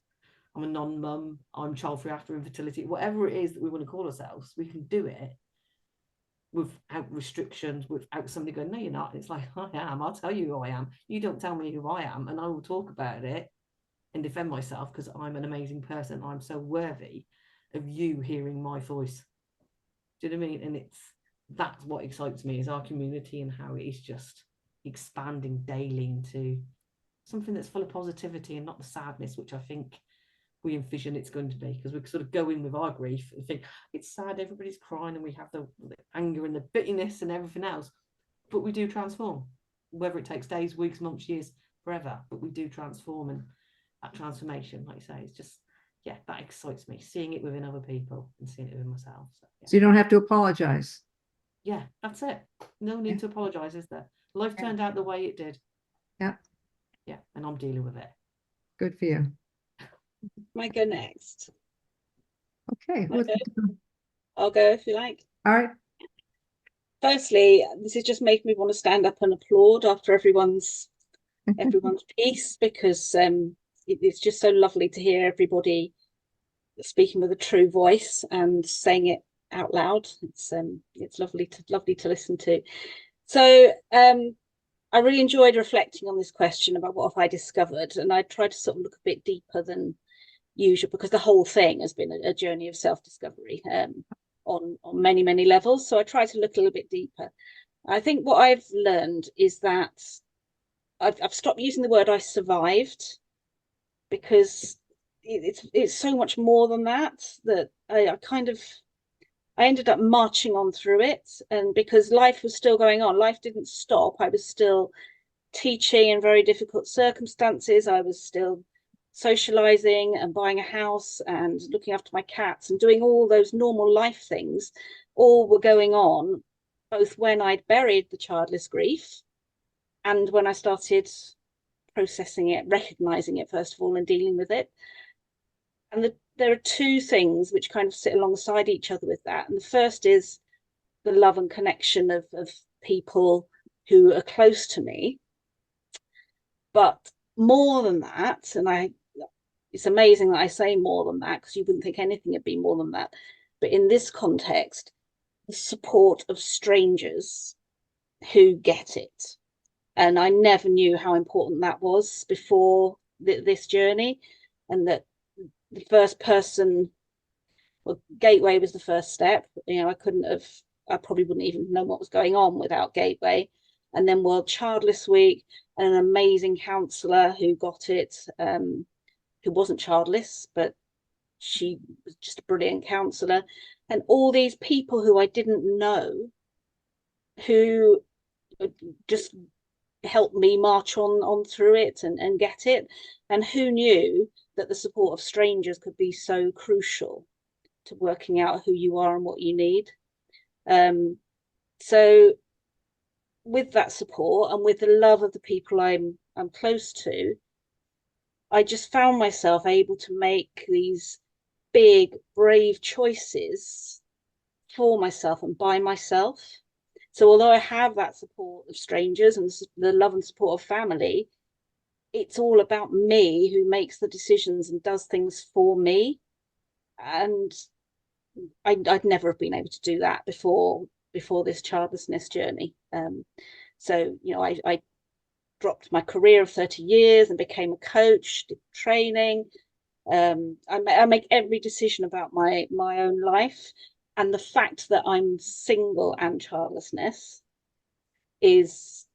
I'm a non-mum. I'm child-free after infertility. Whatever it is that we want to call ourselves, we can do it without restrictions, without somebody going, no, you're not. It's like, I am. I'll tell you who I am. You don't tell me who I am, and I will talk about it and defend myself, because I'm an amazing person. I'm so worthy of you hearing my voice. Do you know what I mean? And that's what excites me, is our community and how it is just expanding daily into something that's full of positivity and not the sadness, which I think we envision it's going to be, because we sort of go in with our grief and think it's sad, everybody's crying, and we have the anger and the bitterness and everything else. But we do transform, whether it takes days, weeks, months, years, forever, but we do transform. And that transformation, like you say, is just, yeah, that excites me, seeing it within other people and seeing it within myself. So, yeah.
So you don't have to apologize.
Yeah, that's it. No need to apologize, is there? Life turned out the way it did.
Yeah.
Yeah, and I'm dealing with it.
Good for you.
Might go next.
Okay.
Okay. I'll go if you like.
All right.
Firstly, this has just made me want to stand up and applaud after everyone's piece, because it's just so lovely to hear everybody speaking with a true voice and saying it out loud. It's lovely to listen to. So I really enjoyed reflecting on this question about what have I discovered, and I tried to sort of look a bit deeper than usual, because the whole thing has been a journey of self-discovery on many levels. So I tried to look a little bit deeper. I think what I've learned is that I've stopped using the word I survived, because it's so much more than that, that I ended up marching on through it. And because life was still going on, life didn't stop. I was still teaching in very difficult circumstances. I was still socializing and buying a house and looking after my cats and doing all those normal life things. All were going on, both when I'd buried the childless grief and when I started processing it, recognizing it first of all, and dealing with it. And there are two things which kind of sit alongside each other with that. And the first is the love and connection of people who are close to me. But more than that, and it's amazing that I say more than that, because you wouldn't think anything would be more than that. But in this context, the support of strangers who get it. And I never knew how important that was before this journey. And that the first person, well, Gateway was the first step. I probably wouldn't even know what was going on without Gateway. And then World Childless Week, and an amazing counsellor who got it, who wasn't childless, but she was just a brilliant counsellor. And all these people who I didn't know, who just helped me march on through it and get it. And who knew that the support of strangers could be so crucial to working out who you are and what you need. So with that support and with the love of the people I'm close to, I just found myself able to make these big, brave choices for myself and by myself. So although I have that support of strangers and the love and support of family, it's all about me, who makes the decisions and does things for me. And I'd never have been able to do that before before this childlessness journey. So, you know, I dropped my career of 30 years and became a coach, did training. I make every decision about my own life, and the fact that I'm single and childlessness has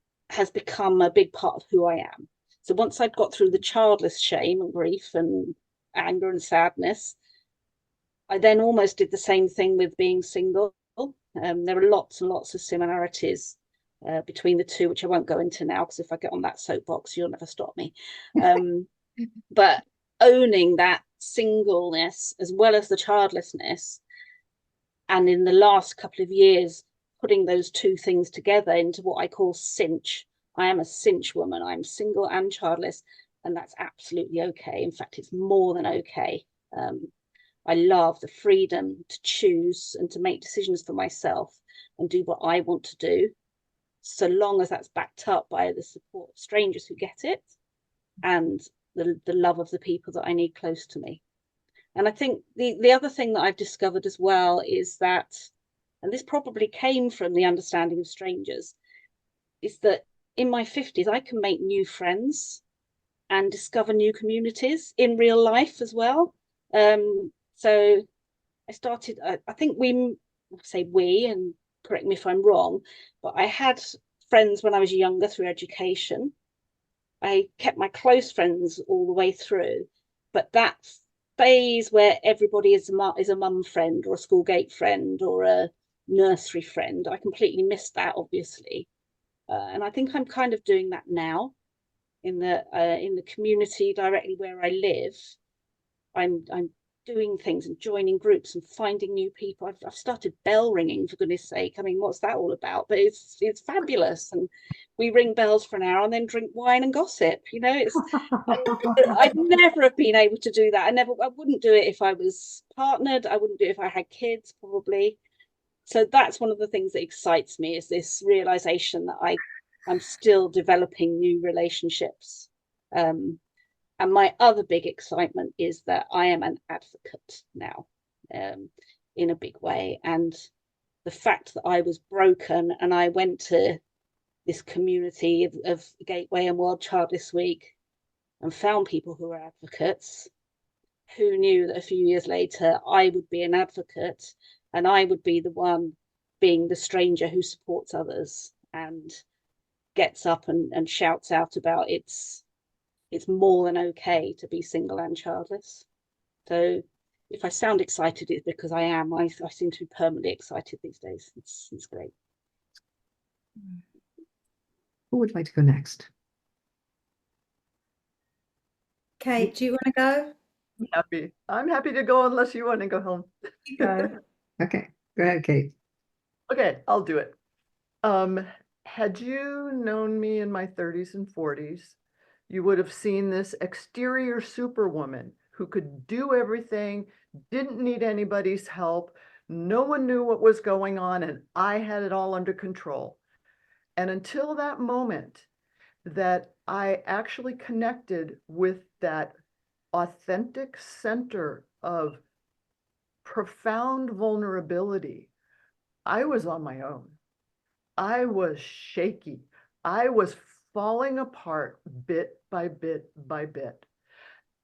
become a big part of who I am. So once I'd got through the childless shame and grief and anger and sadness, I then almost did the same thing with being single. There are lots and lots of similarities between the two, which I won't go into now, because if I get on that soapbox, you'll never stop me. But owning that singleness as well as the childlessness, and in the last couple of years, putting those two things together into what I call cinch. I am a cinch woman. I'm single and childless, and that's absolutely okay. In fact, it's more than okay. I love the freedom to choose and to make decisions for myself and do what I want to do, so long as that's backed up by the support of strangers who get it and the love of the people that I need close to me. And I think the other thing that I've discovered as well is that, and this probably came from the understanding of strangers, is that in my 50s, I can make new friends and discover new communities in real life as well. So I started, I think we, and correct me if I'm wrong, but I had friends when I was younger through education. I kept my close friends all the way through, but that phase where everybody is a mum friend or a school gate friend or a nursery friend, I completely missed that, obviously. And I think I'm kind of doing that now in the community directly where I live. I'm doing things and joining groups and finding new people. I've started bell ringing, for goodness sake. I mean, what's that all about? But it's fabulous. And we ring bells for an hour and then drink wine and gossip. You know, I'd never have been able to do that. I wouldn't do it if I was partnered. I wouldn't do it if I had kids, probably. So that's one of the things that excites me, is this realization that I'm still developing new relationships. And my other big excitement is that I am an advocate now, in a big way. And the fact that I was broken and I went to this community of Gateway and World Childless Week and found people who are advocates, who knew that a few years later I would be an advocate and I would be the one being the stranger who supports others and gets up and shouts out about it's more than okay to be single and childless. So if I sound excited, it's because I am. I seem to be permanently excited these days. It's great.
Who would like to go next?
Kate, do you want to go?
I'm happy to go unless you want to go home.
You go.
Okay, go ahead, Kate.
Okay, I'll do it. Had you known me in my 30s and 40s, you would have seen this exterior superwoman who could do everything, didn't need anybody's help. No one knew what was going on, and I had it all under control. And until that moment that I actually connected with that authentic center of profound vulnerability, I was on my own. I was shaky. I was falling apart bit by bit by bit.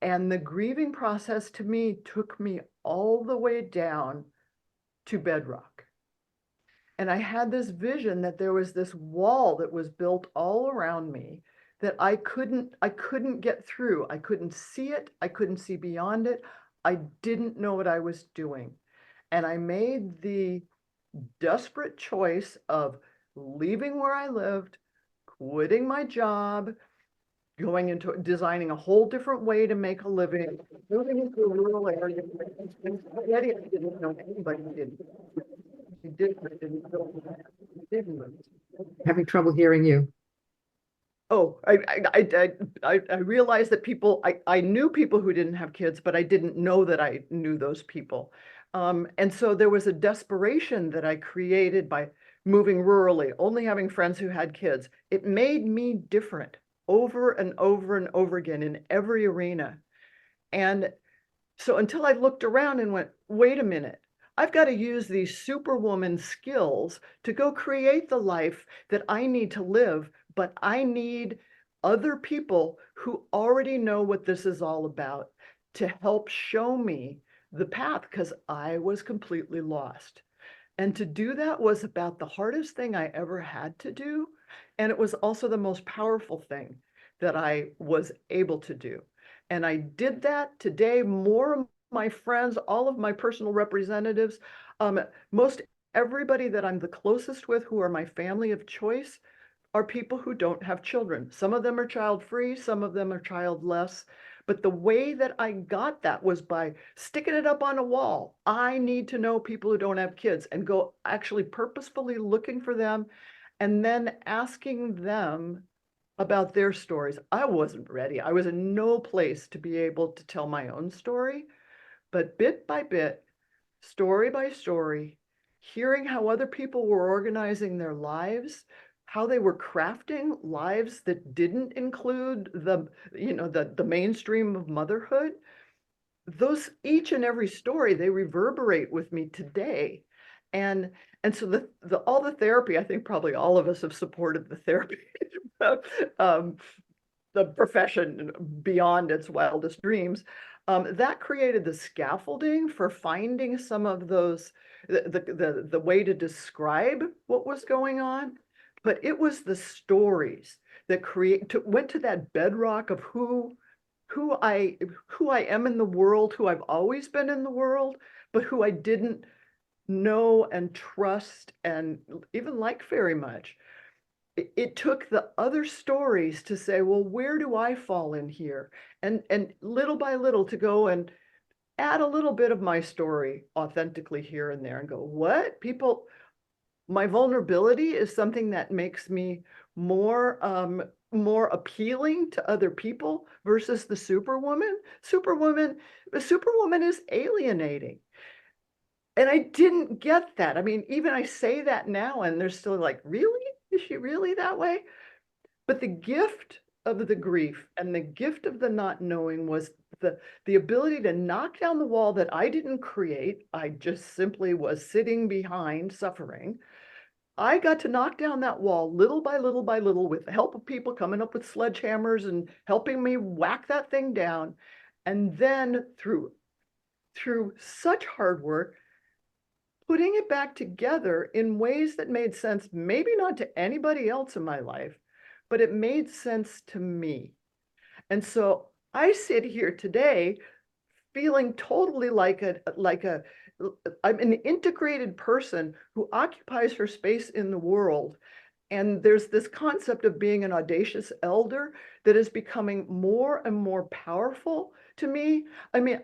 And the grieving process to me took me all the way down to bedrock. And I had this vision that there was this wall that was built all around me that I couldn't get through. I couldn't see it. I couldn't see beyond it. I didn't know what I was doing. And I made the desperate choice of leaving where I lived, quitting my job, going into designing a whole different way to make a living, moving into a rural area. I didn't know anybody did. I didn't.
Having trouble hearing you.
Oh, I realized that I knew people who didn't have kids, but I didn't know that I knew those people. And so there was a desperation that I created by moving rurally, only having friends who had kids. It made me different over and over and over again in every arena. And so until I looked around and went, wait a minute, I've got to use these superwoman skills to go create the life that I need to live, but I need other people who already know what this is all about to help show me the path, because I was completely lost. And to do that was about the hardest thing I ever had to do. And it was also the most powerful thing that I was able to do. And I did that today. More of my friends, all of my personal representatives, most everybody that I'm the closest with, who are my family of choice, are people who don't have children. Some of them are child-free, some of them are childless. But the way that I got that was by sticking it up on a wall. I need to know people who don't have kids, and go actually purposefully looking for them and then asking them about their stories. I wasn't ready. I was in no place to be able to tell my own story, but bit by bit, story by story, hearing how other people were organizing their lives, how they were crafting lives that didn't include the mainstream of motherhood. Those, each and every story, they reverberate with me today. And so all the therapy, I think probably all of us have supported the therapy, the profession beyond its wildest dreams. That created the scaffolding for finding some of those, the way to describe what was going on. But it was the stories that went to that bedrock of who I am in the world, who I've always been in the world, but who I didn't know and trust and even like very much. It took the other stories to say, well, where do I fall in here? And little by little to go and add a little bit of my story authentically here and there, and go, what? People, my vulnerability is something that makes me more appealing to other people versus the superwoman. The superwoman is alienating. And I didn't get that. I mean, even I say that now and they're still like, really? Is she really that way? But the gift of the grief and the gift of the not knowing was the ability to knock down the wall that I didn't create. I just simply was sitting behind, suffering. I got to knock down that wall little by little by little, with the help of people coming up with sledgehammers and helping me whack that thing down. And then through such hard work, putting it back together in ways that made sense, maybe not to anybody else in my life, but it made sense to me. And so I sit here today feeling totally I'm an integrated person who occupies her space in the world. And there's this concept of being an audacious elder that is becoming more and more powerful to me. I mean,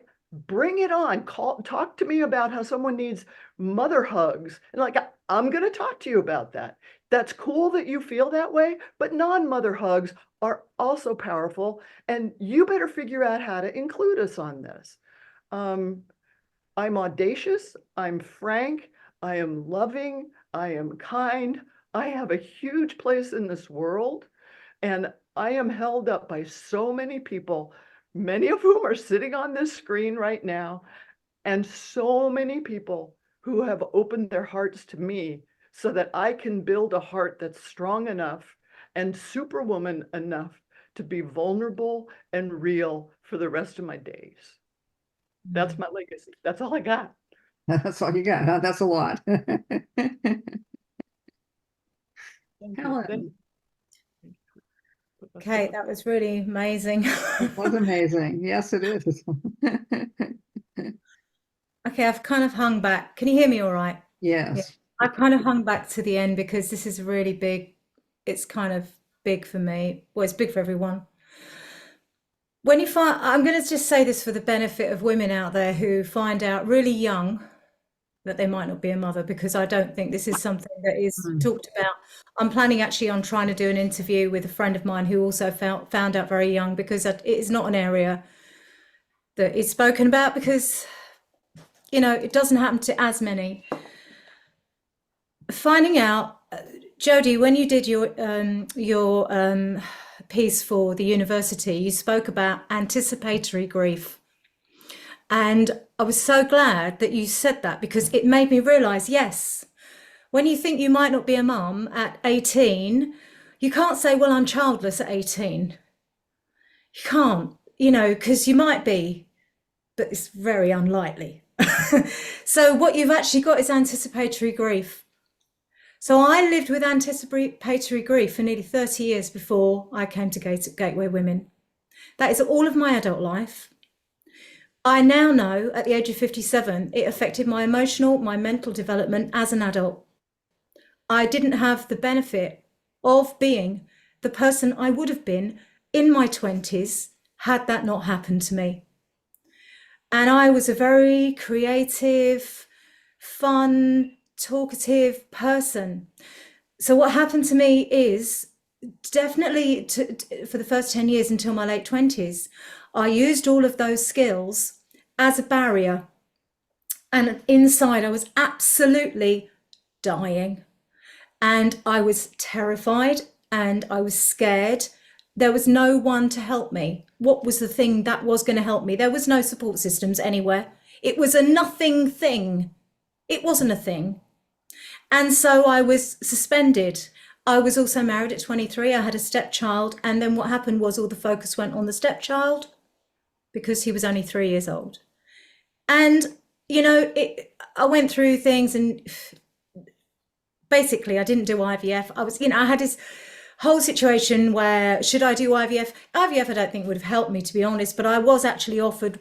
bring it on. Talk to me about how someone needs mother hugs. And like, I'm going to talk to you about that. That's cool that you feel that way, but non-mother hugs are also powerful. And you better figure out how to include us on this. I'm audacious, I'm frank, I am loving, I am kind, I have a huge place in this world, and I am held up by so many people, many of whom are sitting on this screen right now, and so many people who have opened their hearts to me so that I can build a heart that's strong enough and superwoman enough to be vulnerable and real for the rest of my days. That's my legacy. That's all I got.
That's all you got, huh? That's a lot.
Thank you.
Helen,
Okay, that was really amazing.
it was amazing. Yes, it is.
Okay, I've kind of hung back. Can you hear me all right?
Yes.
I've kind of hung back to the end because this is really big. It's kind of big for me. Well, it's big for everyone. When you find, I'm going to just say this for the benefit of women out there who find out really young that they might not be a mother, because I don't think this is something that is talked about. I'm planning actually on trying to do an interview with a friend of mine who also found out very young, because it is not an area that is spoken about, because, you know, it doesn't happen to as many. Finding out, Jodie, when you did your piece for the university, you spoke about anticipatory grief. And I was so glad that you said that, because it made me realize, yes, when you think you might not be a mum at 18, you can't say, well, I'm childless at 18. You can't, because you might be, but it's very unlikely. So what you've actually got is anticipatory grief. So I lived with anticipatory grief for nearly 30 years before I came to Gateway Women. That is all of my adult life. I now know at the age of 57, it affected my emotional, my mental development as an adult. I didn't have the benefit of being the person I would have been in my 20s had that not happened to me. And I was a very creative, fun, talkative person. So what happened to me is definitely for the first 10 years until my late 20s, I used all of those skills as a barrier. And inside, I was absolutely dying. And I was terrified and I was scared. There was no one to help me. What was the thing that was going to help me? There was no support systems anywhere. It was a nothing thing. It wasn't a thing. And so I was suspended. I was also married at 23. I had a stepchild. And then what happened was all the focus went on the stepchild because he was only 3 years old. And, I went through things, and basically I didn't do IVF. I had this whole situation where, should I do IVF? IVF, I don't think would have helped me, to be honest, but I was actually offered.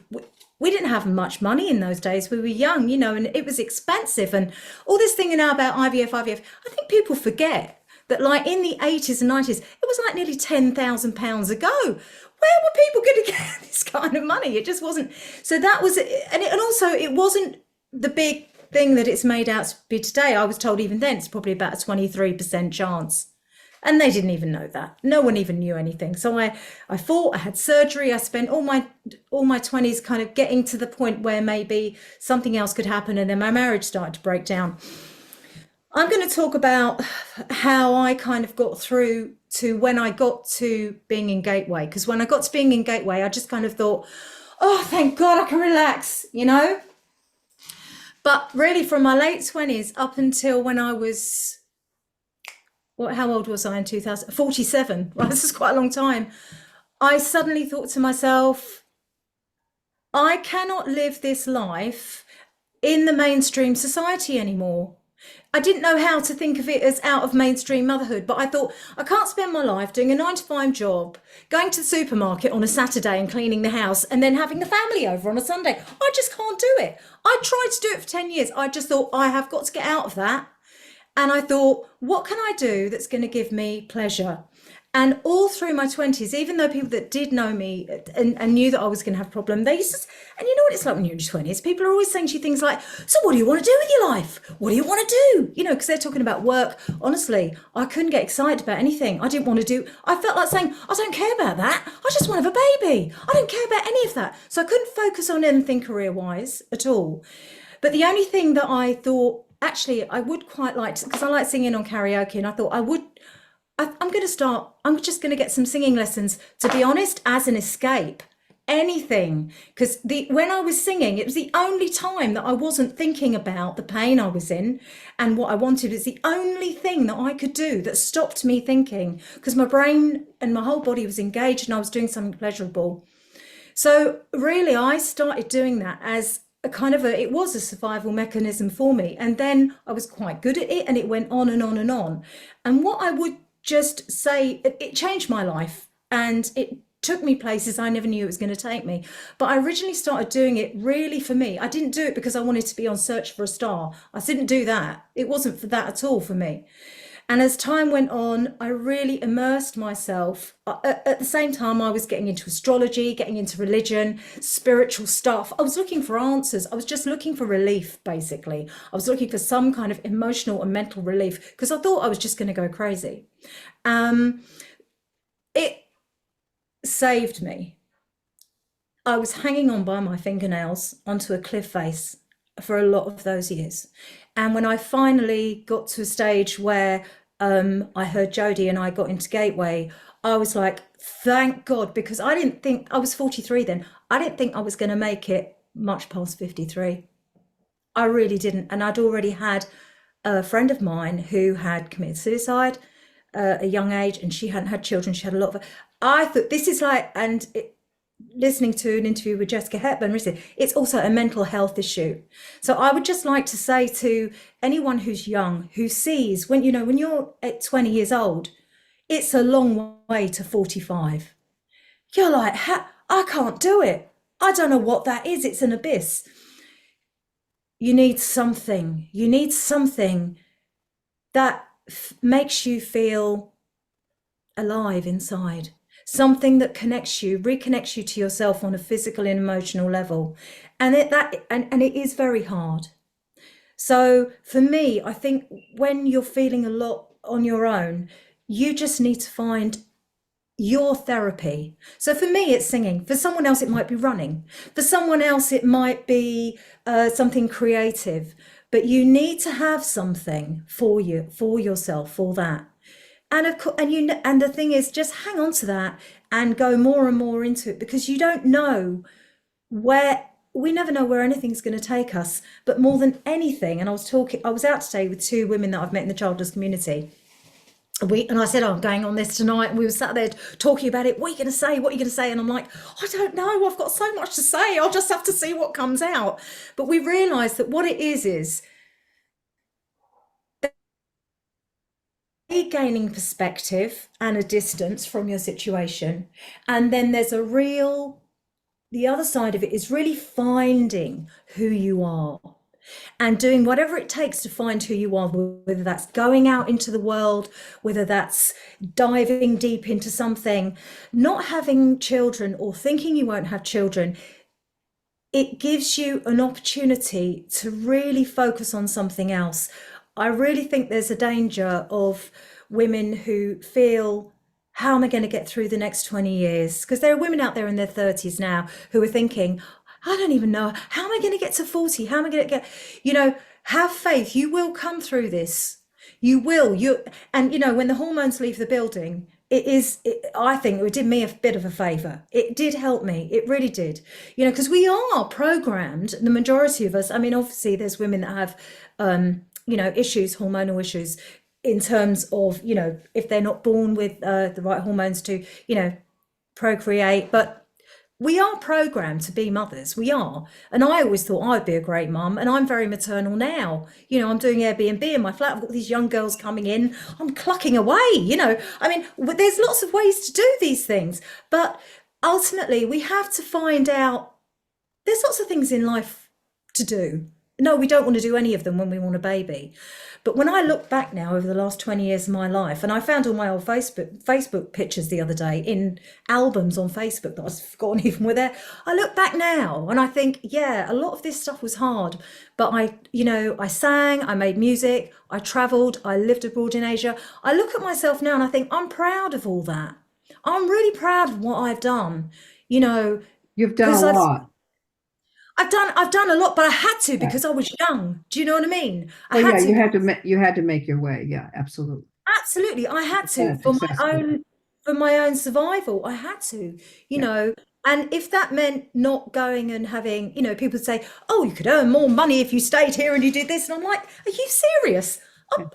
We didn't have much money in those days. We were young, and it was expensive. And all this thing now about IVF, I think people forget that, like, in the 80s and 90s, it was like nearly £10,000 a go. Where were people going to get this kind of money? It just wasn't. So that was, and also it wasn't the big thing that it's made out to be today. I was told even then it's probably about a 23% chance. And they didn't even know that. No one even knew anything. So I fought, I had surgery. I spent all my 20s kind of getting to the point where maybe something else could happen. And then my marriage started to break down. I'm going to talk about how I kind of got through to when I got to being in Gateway. Because when I got to being in Gateway, I just kind of thought, oh, thank God I can relax, But really from my late 20s up until when I was, how old was I in 2000? 47. Well, this is quite a long time. I suddenly thought to myself, I cannot live this life in the mainstream society anymore. I didn't know how to think of it as out of mainstream motherhood, but I thought, I can't spend my life doing a 9-to-5 job, going to the supermarket on a Saturday and cleaning the house, and then having the family over on a Sunday. I just can't do it. I tried to do it for 10 years. I just thought, I have got to get out of that. And I thought, what can I do that's going to give me pleasure? And all through my 20s, even though people that did know me and knew that I was going to have a problem, they used to, and you know what it's like when you're in your 20s, people are always saying to you things like, so what do you want to do with your life? What do you want to do? Because they're talking about work. Honestly, I couldn't get excited about anything. I didn't want to do, I felt like saying, I don't care about that. I just want to have a baby. I don't care about any of that. So I couldn't focus on anything career-wise at all. But the only thing that I thought, actually, I would quite like to, because I like singing on karaoke, and I thought I'm just going to get some singing lessons, to be honest, as an escape, anything. Because when I was singing, it was the only time that I wasn't thinking about the pain I was in and what I wanted. It's the only thing that I could do that stopped me thinking, because my brain and my whole body was engaged and I was doing something pleasurable. So really, I started doing that as a kind of it was a survival mechanism for me. And then I was quite good at it, and it went on and on and on. And what I would just say, it changed my life, and it took me places I never knew it was going to take me. But I originally started doing it really for me. I didn't do it because I wanted to be on Search for a Star. I didn't do that. It wasn't for that at all for me. And as time went on, I really immersed myself. At the same time, I was getting into astrology, getting into religion, spiritual stuff. I was looking for answers. I was just looking for relief, basically. I was looking for some kind of emotional and mental relief, because I thought I was just going to go crazy. It saved me. I was hanging on by my fingernails onto a cliff face for a lot of those years. And when I finally got to a stage where I heard Jodie and I got into Gateway, I was like, thank God, because I didn't think, I was 43 then, I didn't think I was going to make it much past 53. I really didn't. And I'd already had a friend of mine who had committed suicide at a young age, and she hadn't had children. She had a lot of. I thought this is like, listening to an interview with Jessica Hepburn recently, it's also a mental health issue. So I would just like to say to anyone who's young, who sees when you're at 20 years old, it's a long way to 45. You're like, I can't do it. I don't know what that is. It's an abyss. You need something. You need something that makes you feel alive inside. Something that reconnects you to yourself on a physical and emotional level. And it is very hard. So for me, I think when you're feeling a lot on your own, you just need to find your therapy. So for me, it's singing. For someone else, it might be running. For someone else, it might be something creative. But you need to have something for you, for yourself, for that. And of course, and the thing is, just hang on to that and go more and more into it, because you don't know we never know where anything's going to take us. But more than anything, and I was out today with two women that I've met in the childless community. And I said, I'm going on this tonight. And we were sat there talking about it. What are you going to say? What are you going to say? And I'm like, I don't know. I've got so much to say. I'll just have to see what comes out. But we realised that what it is gaining perspective and a distance from your situation. And then there's the other side of it is really finding who you are. And doing whatever it takes to find who you are, whether that's going out into the world, whether that's diving deep into something. Not having children or thinking you won't have children, it gives you an opportunity to really focus on something else. I really think there's a danger of women who feel, how am I going to get through the next 20 years? Because there are women out there in their 30s now who are thinking, I don't even know, how am I going to get to 40? How am I going to get, have faith. You will come through this. You will. And when the hormones leave the building, I think it did me a bit of a favor. It did help me. It really did. Because we are programmed, the majority of us. I mean, obviously there's women that have, issues, hormonal issues, in terms of, if they're not born with the right hormones to, procreate. But we are programmed to be mothers. We are. And I always thought I'd be a great mum. And I'm very maternal now. I'm doing Airbnb in my flat. I've got these young girls coming in. I'm clucking away, I mean, there's lots of ways to do these things. But ultimately, we have to find out there's lots of things in life to do. No, we don't want to do any of them when we want a baby. But when I look back now over the last 20 years of my life, and I found all my old Facebook pictures the other day in albums on Facebook that I've forgotten even were there. I look back now and I think, yeah, a lot of this stuff was hard. But I sang, I made music, I traveled, I lived abroad in Asia. I look at myself now and I think I'm proud of all that. I'm really proud of what I've done.
You've done a lot.
I've done a lot, but I had to because I was young. Do you know what I mean?
You had to make your way. Yeah, absolutely.
Absolutely. I had to for my own survival. I had to, and if that meant not going and having, people say, oh, you could earn more money if you stayed here and you did this. And I'm like, are you serious?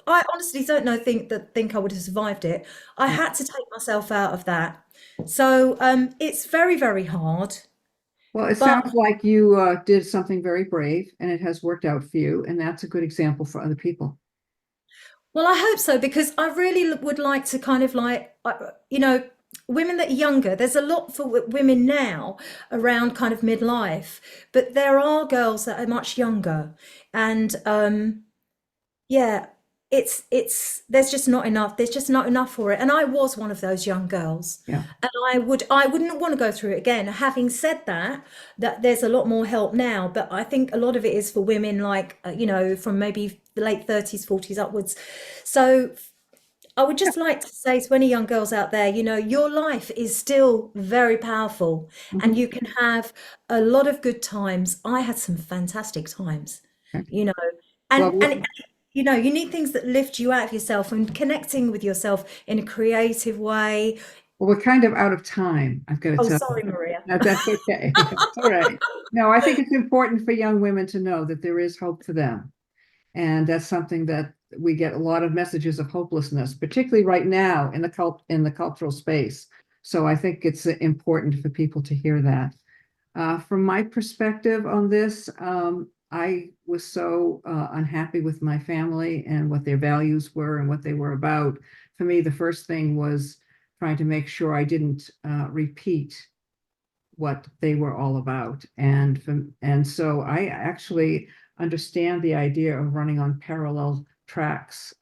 I honestly don't think I would have survived it. I had to take myself out of that. So it's very, very hard.
Well, it sounds like you did something very brave and it has worked out for you. And that's a good example for other people.
Well, I hope so, because I really would like to kind of women that are younger, there's a lot for women now around kind of midlife, but there are girls that are much younger. And there's just not enough for it. And I was one of those young girls.
Yeah.
And I wouldn't want to go through it again. Having said that there's a lot more help now, but I think a lot of it is for women like from maybe the late 30s, 40s upwards. So I would just like to say to any young girls out there, your life is still very powerful.
Mm-hmm.
And you can have a lot of good times. I had some fantastic times, and you need things that lift you out of yourself, and connecting with yourself in a creative way
Well, we're kind of out of time, I've got to
Oh,
tell
sorry,
you.
Maria.
No, that's okay. It's all right. No, I think it's important for young women to know that there is hope for them. And that's something that we get a lot of messages of hopelessness, particularly right now in the cultural space. So I think it's important for people to hear that. From my perspective on this, I was so unhappy with my family and what their values were and what they were about. For me, the first thing was trying to make sure I didn't repeat what they were all about. And so I actually understand the idea of running on parallel tracks,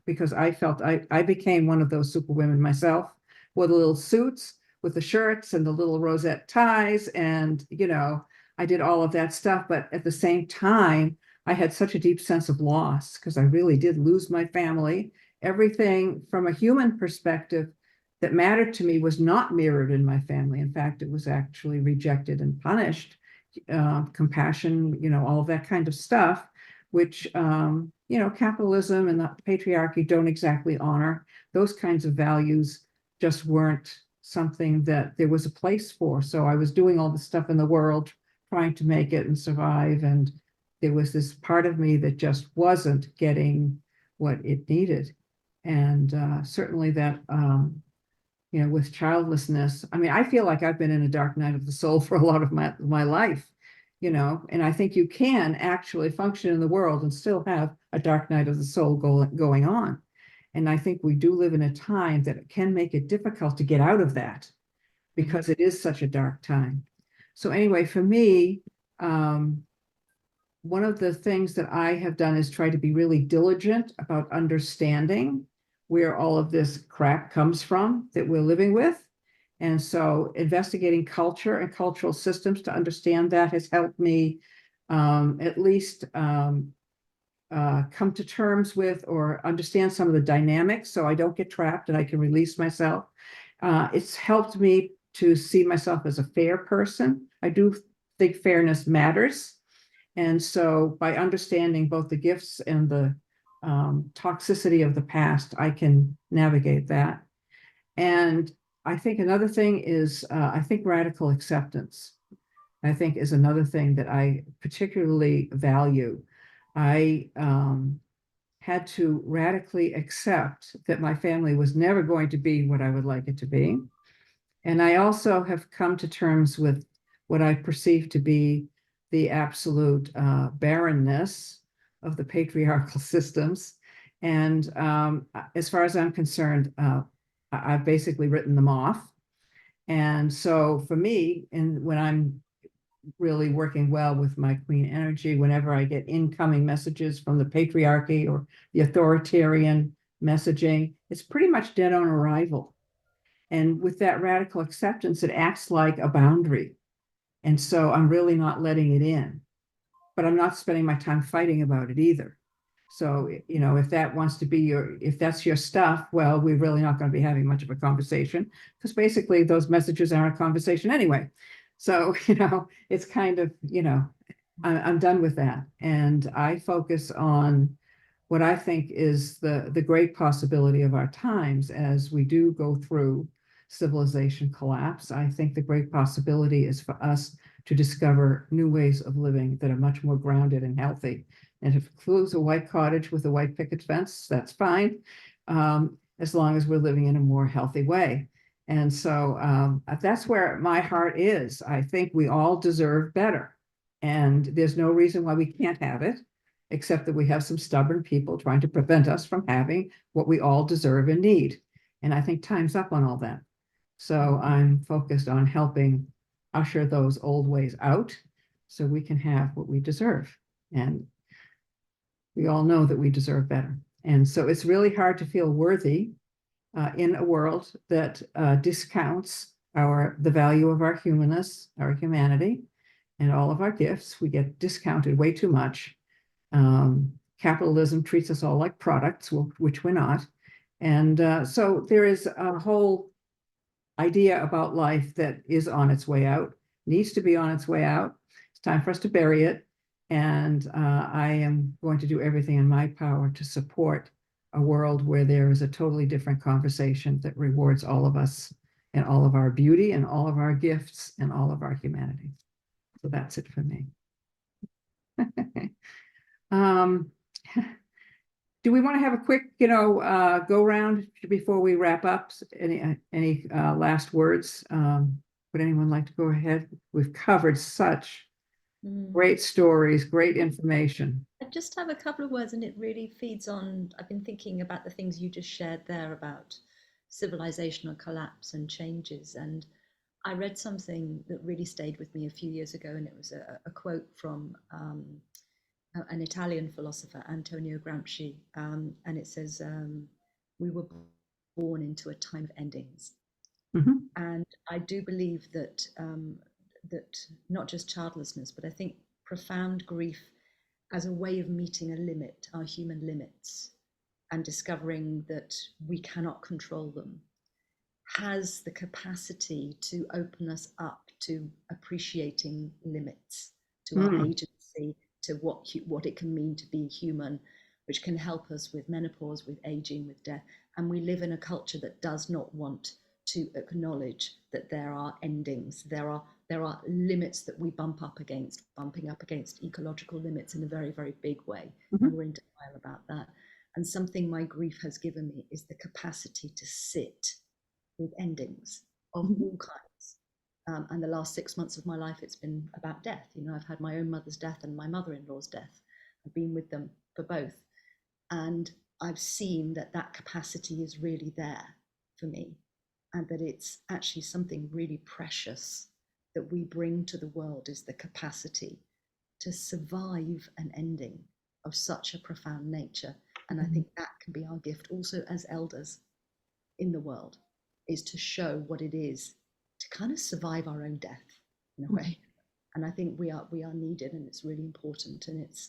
because I felt I became one of those superwomen myself, with the little suits, with the shirts and the little rosette ties. And, I did all of that stuff. But at the same time, I had such a deep sense of loss because I really did lose my family. Everything from a human perspective that mattered to me was not mirrored in my family. In fact, it was actually rejected and punished. Compassion, all of that kind of stuff, which, capitalism and the patriarchy don't exactly honor. Those kinds of values just weren't something that there was a place for. So I was doing all the stuff in the world, trying to make it and survive. And there was this part of me that just wasn't getting what it needed. And certainly that, with childlessness, I mean, I feel like I've been in a dark night of the soul for a lot of my life, and I think you can actually function in the world and still have a dark night of the soul going on. And I think we do live in a time that can make it difficult to get out of that because it is such a dark time. So anyway, for me, one of the things that I have done is try to be really diligent about understanding where all of this crap comes from that we're living with. And so investigating culture and cultural systems to understand that has helped me at least come to terms with or understand some of the dynamics so I don't get trapped and I can release myself. It's helped me to see myself as a fair person. I do think fairness matters. And so by understanding both the gifts and the toxicity of the past, I can navigate that. And I think another thing is, I think radical acceptance, I think, is another thing that I particularly value. I had to radically accept that my family was never going to be what I would like it to be. And I also have come to terms with what I perceive to be the absolute barrenness of the patriarchal systems. And as far as I'm concerned, I've basically written them off. And so for me, and when I'm really working well with my queen energy, whenever I get incoming messages from the patriarchy or the authoritarian messaging, it's pretty much dead on arrival. And with that radical acceptance, it acts like a boundary. And so I'm really not letting it in, but I'm not spending my time fighting about it either. So, if that wants to be if that's your stuff, well, we're really not going to be having much of a conversation because basically those messages aren't a conversation anyway. So, it's kind of, I'm done with that. And I focus on what I think is the great possibility of our times as we do go through civilization collapse. I think the great possibility is for us to discover new ways of living that are much more grounded and healthy. And if it includes a white cottage with a white picket fence, that's fine, as long as we're living in a more healthy way. And so that's where my heart is. I think we all deserve better. And there's no reason why we can't have it, except that we have some stubborn people trying to prevent us from having what we all deserve and need. And I think time's up on all that. So I'm focused on helping usher those old ways out so we can have what we deserve. And we all know that we deserve better. And so it's really hard to feel worthy in a world that discounts the value of our humanness, our humanity, and all of our gifts. We get discounted way too much. Capitalism treats us all like products, which we're not. And so there is a whole idea about life that is on its way out, needs to be on its way out. It's time for us to bury it. And I am going to do everything in my power to support a world where there is a totally different conversation that rewards all of us and all of our beauty and all of our gifts and all of our humanity. So that's it for me. Do we want to have a quick, go round before we wrap up? Any last words? Would anyone like to go ahead? We've covered such great stories, great information.
I just have a couple of words, and it really feeds on. I've been thinking about the things you just shared there about civilizational collapse and changes. And I read something that really stayed with me a few years ago, and it was a quote from an Italian philosopher, Antonio Gramsci, and it says, "We were born into a time of endings." And I do believe that that not just childlessness, but I think profound grief as a way of meeting a limit, our human limits, and discovering that we cannot control them, has the capacity to open us up to appreciating limits, to our agency, to what it can mean to be human, which can help us with menopause, with aging, with death. And we live in a culture that does not want to acknowledge that there are endings. There are limits that we bumping up against ecological limits in a very, very big way. And we're in denial about that. And something my grief has given me is the capacity to sit with endings of all kinds. And the last 6 months of my life, it's been about death. I've had my own mother's death and my mother-in-law's death. I've been with them for both. And I've seen that capacity is really there for me, and that it's actually something really precious that we bring to the world, is the capacity to survive an ending of such a profound nature. And I think that can be our gift also as elders in the world, is to show what it is to kind of survive our own death in a way. And I think we are needed, and it's really important, and it's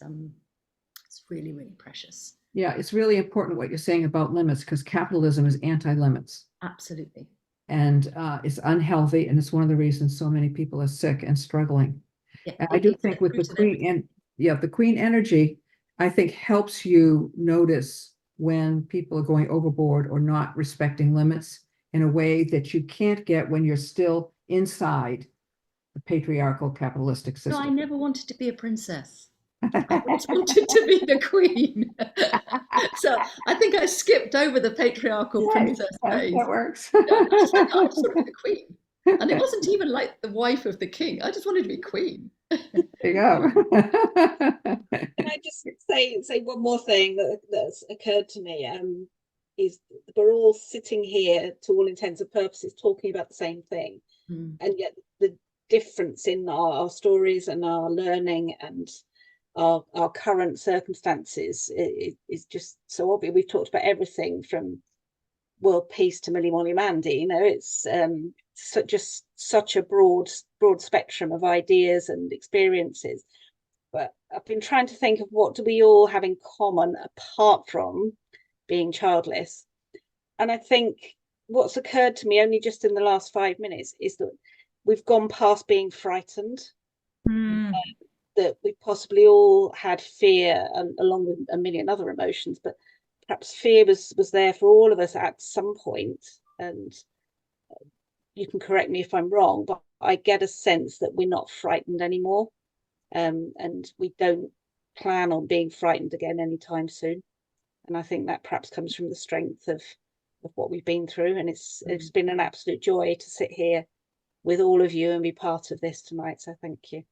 really, really precious.
Yeah, it's really important what you're saying about limits, because capitalism is anti-limits.
Absolutely.
And it's unhealthy, and it's one of the reasons so many people are sick and struggling.
Yeah,
And I do think with the queen and the queen energy, I think helps you notice when people are going overboard or not respecting limits in a way that you can't get when you're still inside the patriarchal capitalistic system.
No, I never wanted to be a princess. I always wanted to be the queen. So I think I skipped over the patriarchal princess phase.
That works.
I just want to be the queen. And it wasn't even like the wife of the king. I just wanted to be queen.
There you go.
Can I just say one more thing that's occurred to me? Is we're all sitting here, to all intents and purposes, talking about the same thing, and yet the difference in our stories and our learning and our current circumstances is just so obvious. We've talked about everything from world peace to Milli Molly Mandy. It's just such a broad spectrum of ideas and experiences. But I've been trying to think of what do we all have in common apart from being childless. And I think what's occurred to me only just in the last 5 minutes is that we've gone past being frightened. That we possibly all had fear, along with a million other emotions, but perhaps fear was there for all of us at some point. And you can correct me if I'm wrong, but I get a sense that we're not frightened anymore, and we don't plan on being frightened again anytime soon. And I think that perhaps comes from the strength of what we've been through. And it's been an absolute joy to sit here with all of you and be part of this tonight. So thank you.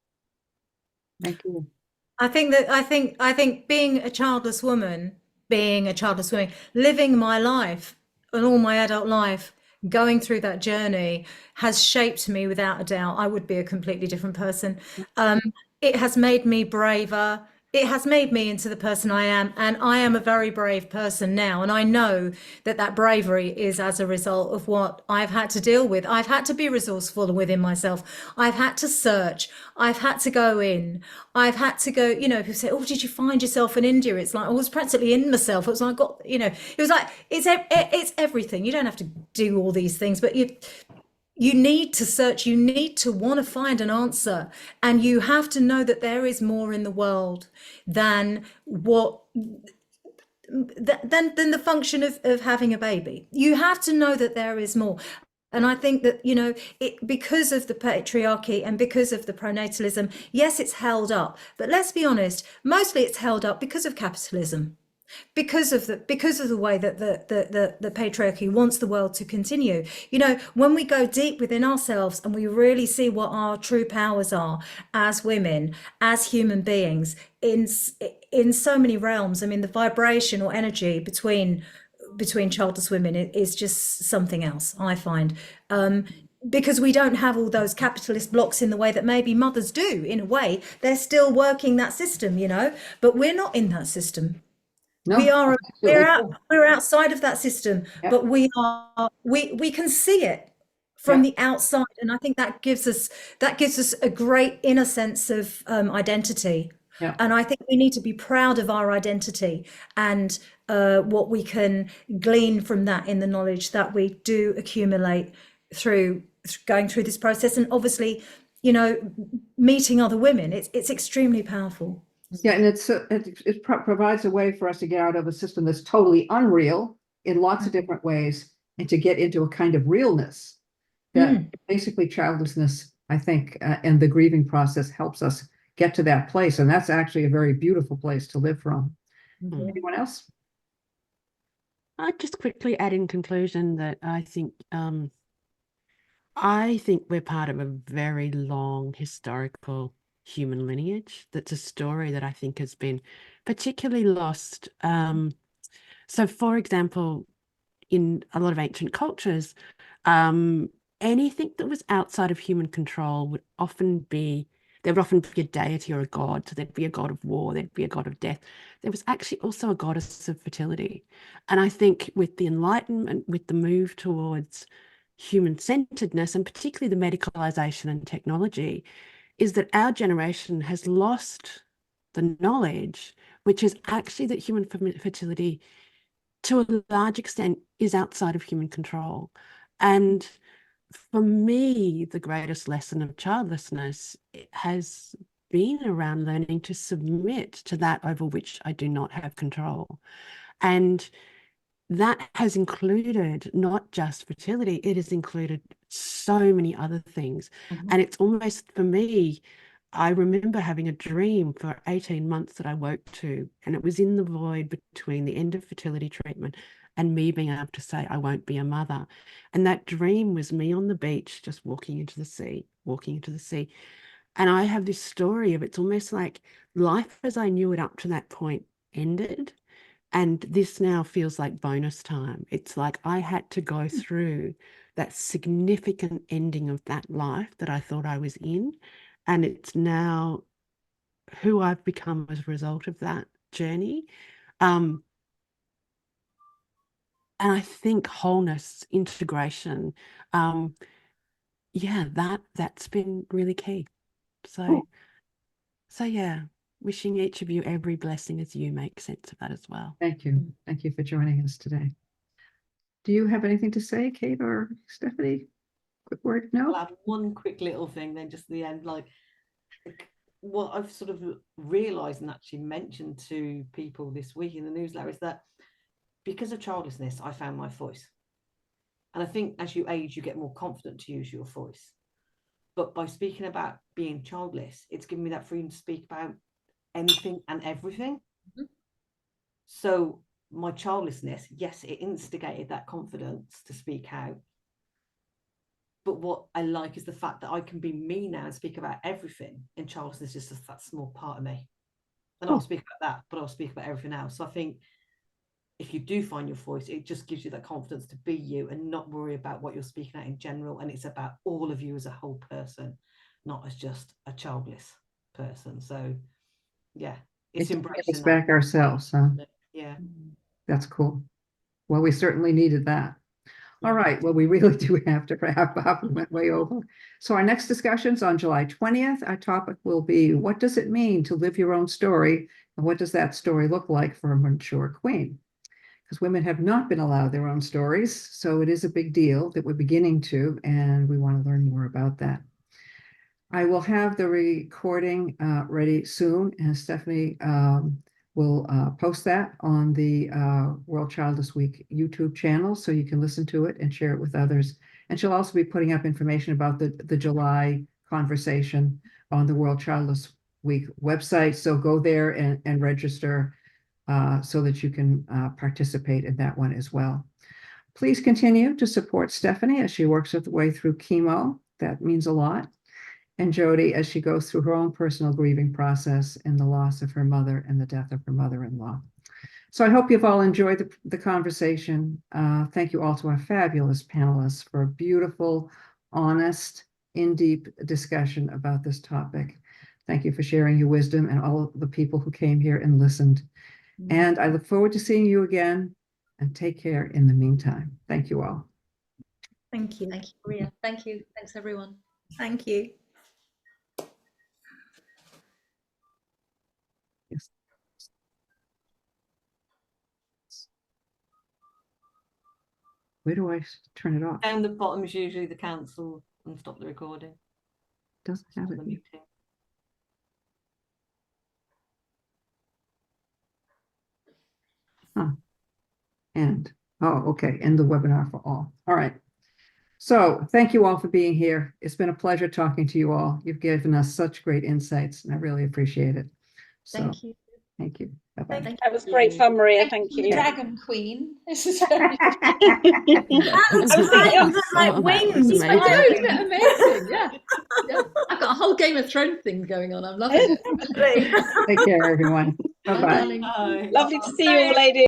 Thank you.
I think being a childless woman, living my life and all my adult life, going through that journey has shaped me without a doubt. I would be a completely different person. It has made me braver. It has made me into the person I am, and I am a very brave person now. And I know that bravery is as a result of what I've had to deal with. I've had to be resourceful within myself. I've had to search. I've had to go in. I've had to go, people say, oh, did you find yourself in India? It's like, I was practically in myself. It was like, it was like, it's everything. You don't have to do all these things, but you need to search, you need to want to find an answer, and you have to know that there is more in the world than than the function of having a baby. You have to know that there is more. And I think that, because of the patriarchy and because of the pronatalism, yes, it's held up. But let's be honest, mostly it's held up because of capitalism, because of the way that the patriarchy wants the world to continue. When we go deep within ourselves and we really see what our true powers are as women, as human beings, in so many realms. I mean, the vibration or energy between childless women is just something else, I find. Because we don't have all those capitalist blocks in the way that maybe mothers do. In a way, they're still working that system, but we're not in that system.
No,
We are
absolutely true.
we're outside of that system,
Yep.
but we can see it from the outside, and I think that gives us a great inner sense of identity.
Yeah.
And I think we need to be proud of our identity and what we can glean from that in the knowledge that we do accumulate through going through this process, and obviously, meeting other women. It's extremely powerful.
Yeah, and it provides a way for us to get out of a system that's totally unreal in lots of different ways, and to get into a kind of realness that basically childlessness, I think, and the grieving process helps us get to that place. And that's actually a very beautiful place to live from. Anyone else?
I'd just quickly add in conclusion that I think we're part of a very long historical human lineage. That's a story that I think has been particularly lost. So, for example, in a lot of ancient cultures, anything that was outside of human control would often be, there would often be a deity or a god. So there'd be a god of war, there'd be a god of death. There was actually also a goddess of fertility. And I think with the Enlightenment, with the move towards human-centeredness, and particularly the medicalization and technology, is that our generation has lost the knowledge, which is actually that human fertility, to a large extent, is outside of human control. And for me, the greatest lesson of childlessness has been around learning to submit to that over which I do not have control. And that has included not just fertility, it has included so many other things. And it's almost, for me, I remember having a dream for 18 months that I woke to, and it was in the void between the end of fertility treatment and me being able to say, I won't be a mother. And that dream was me on the beach, just walking into the sea. And I have this story of, it's almost like life as I knew it up to that point ended. And this now feels like bonus time. It's like I had to go through that significant ending of that life that I thought I was in. And it's now who I've become as a result of that journey. And I think wholeness, integration, that's been really key. So yeah, wishing each of you every blessing as you make sense of that as well.
Thank you. Thank you for joining us today. Do you have anything to say, Kate or Stephanie? Quick word? No?
I'll add one quick little thing then just at the end, like what I've sort of realized and actually mentioned to people this week in the newsletter is that because of childlessness, I found my voice. And I think as you age, you get more confident to use your voice. But by speaking about being childless, it's given me that freedom to speak about anything and everything. So my childlessness, yes, it instigated that confidence to speak out. But what I like is the fact that I can be me now and speak about everything, and childlessness is just that small part of me. And I'll speak about that, but I'll speak about everything else. So I think if you do find your voice, it just gives you that confidence to be you and not worry about what you're speaking out in general. And it's about all of you as a whole person, not as just a childless person. So yeah, it's embracing
us back ourselves.
Yeah.
That's cool. Well, we certainly needed that. All right. Well, we really do have to wrap up. We went way over. So our next discussion's on July 20th. Our topic will be, what does it mean to live your own story? And what does that story look like for a mature queen? Because women have not been allowed their own stories. So it is a big deal that we're beginning to, and we want to learn more about that. I will have the recording ready soon, and Stephanie will post that on the World Childless Week YouTube channel, so you can listen to it and share it with others And she'll also be putting up information about the July conversation on the World Childless Week website. So go there and register so that you can participate in that one as well. Please continue to support Stephanie as she works her way through chemo. That means a lot. And Jody as she goes through her own personal grieving process in the loss of her mother and the death of her mother-in-law. So I hope you've all enjoyed the conversation. Thank you all to our fabulous panelists for a beautiful, honest, in-deep discussion about this topic. Thank you for sharing your wisdom and all of the people who came here and listened. And I look forward to seeing you again, and take care in the meantime. Thank you all.
Thank you.
Thank you, Maria. Thank you. Thanks, everyone.
Thank you.
Yes. Where do I turn it off?
Down the bottom is usually the cancel and stop the recording.
Doesn't have
The
it.
muting.
Huh. And, oh, okay, end the webinar for all. All right. So thank you all for being here. It's been a pleasure talking to you all. You've given us such great insights, and I really appreciate it. So,
Thank you.
thank you. Bye-bye.
Thank
That was great fun, Maria. Thank
you,
you.
Dragon Queen. This is very
That looks
I was
great.
thinking-
You've got like
Oh, that was
wings.
I
amazing.
know, isn't it amazing? Yeah. Yeah. I've got a whole Game of Thrones thing going on. I'm loving it.
Take care, everyone.
Bye,
Bye-bye.
darling.
Bye.
Lovely to see you all, ladies.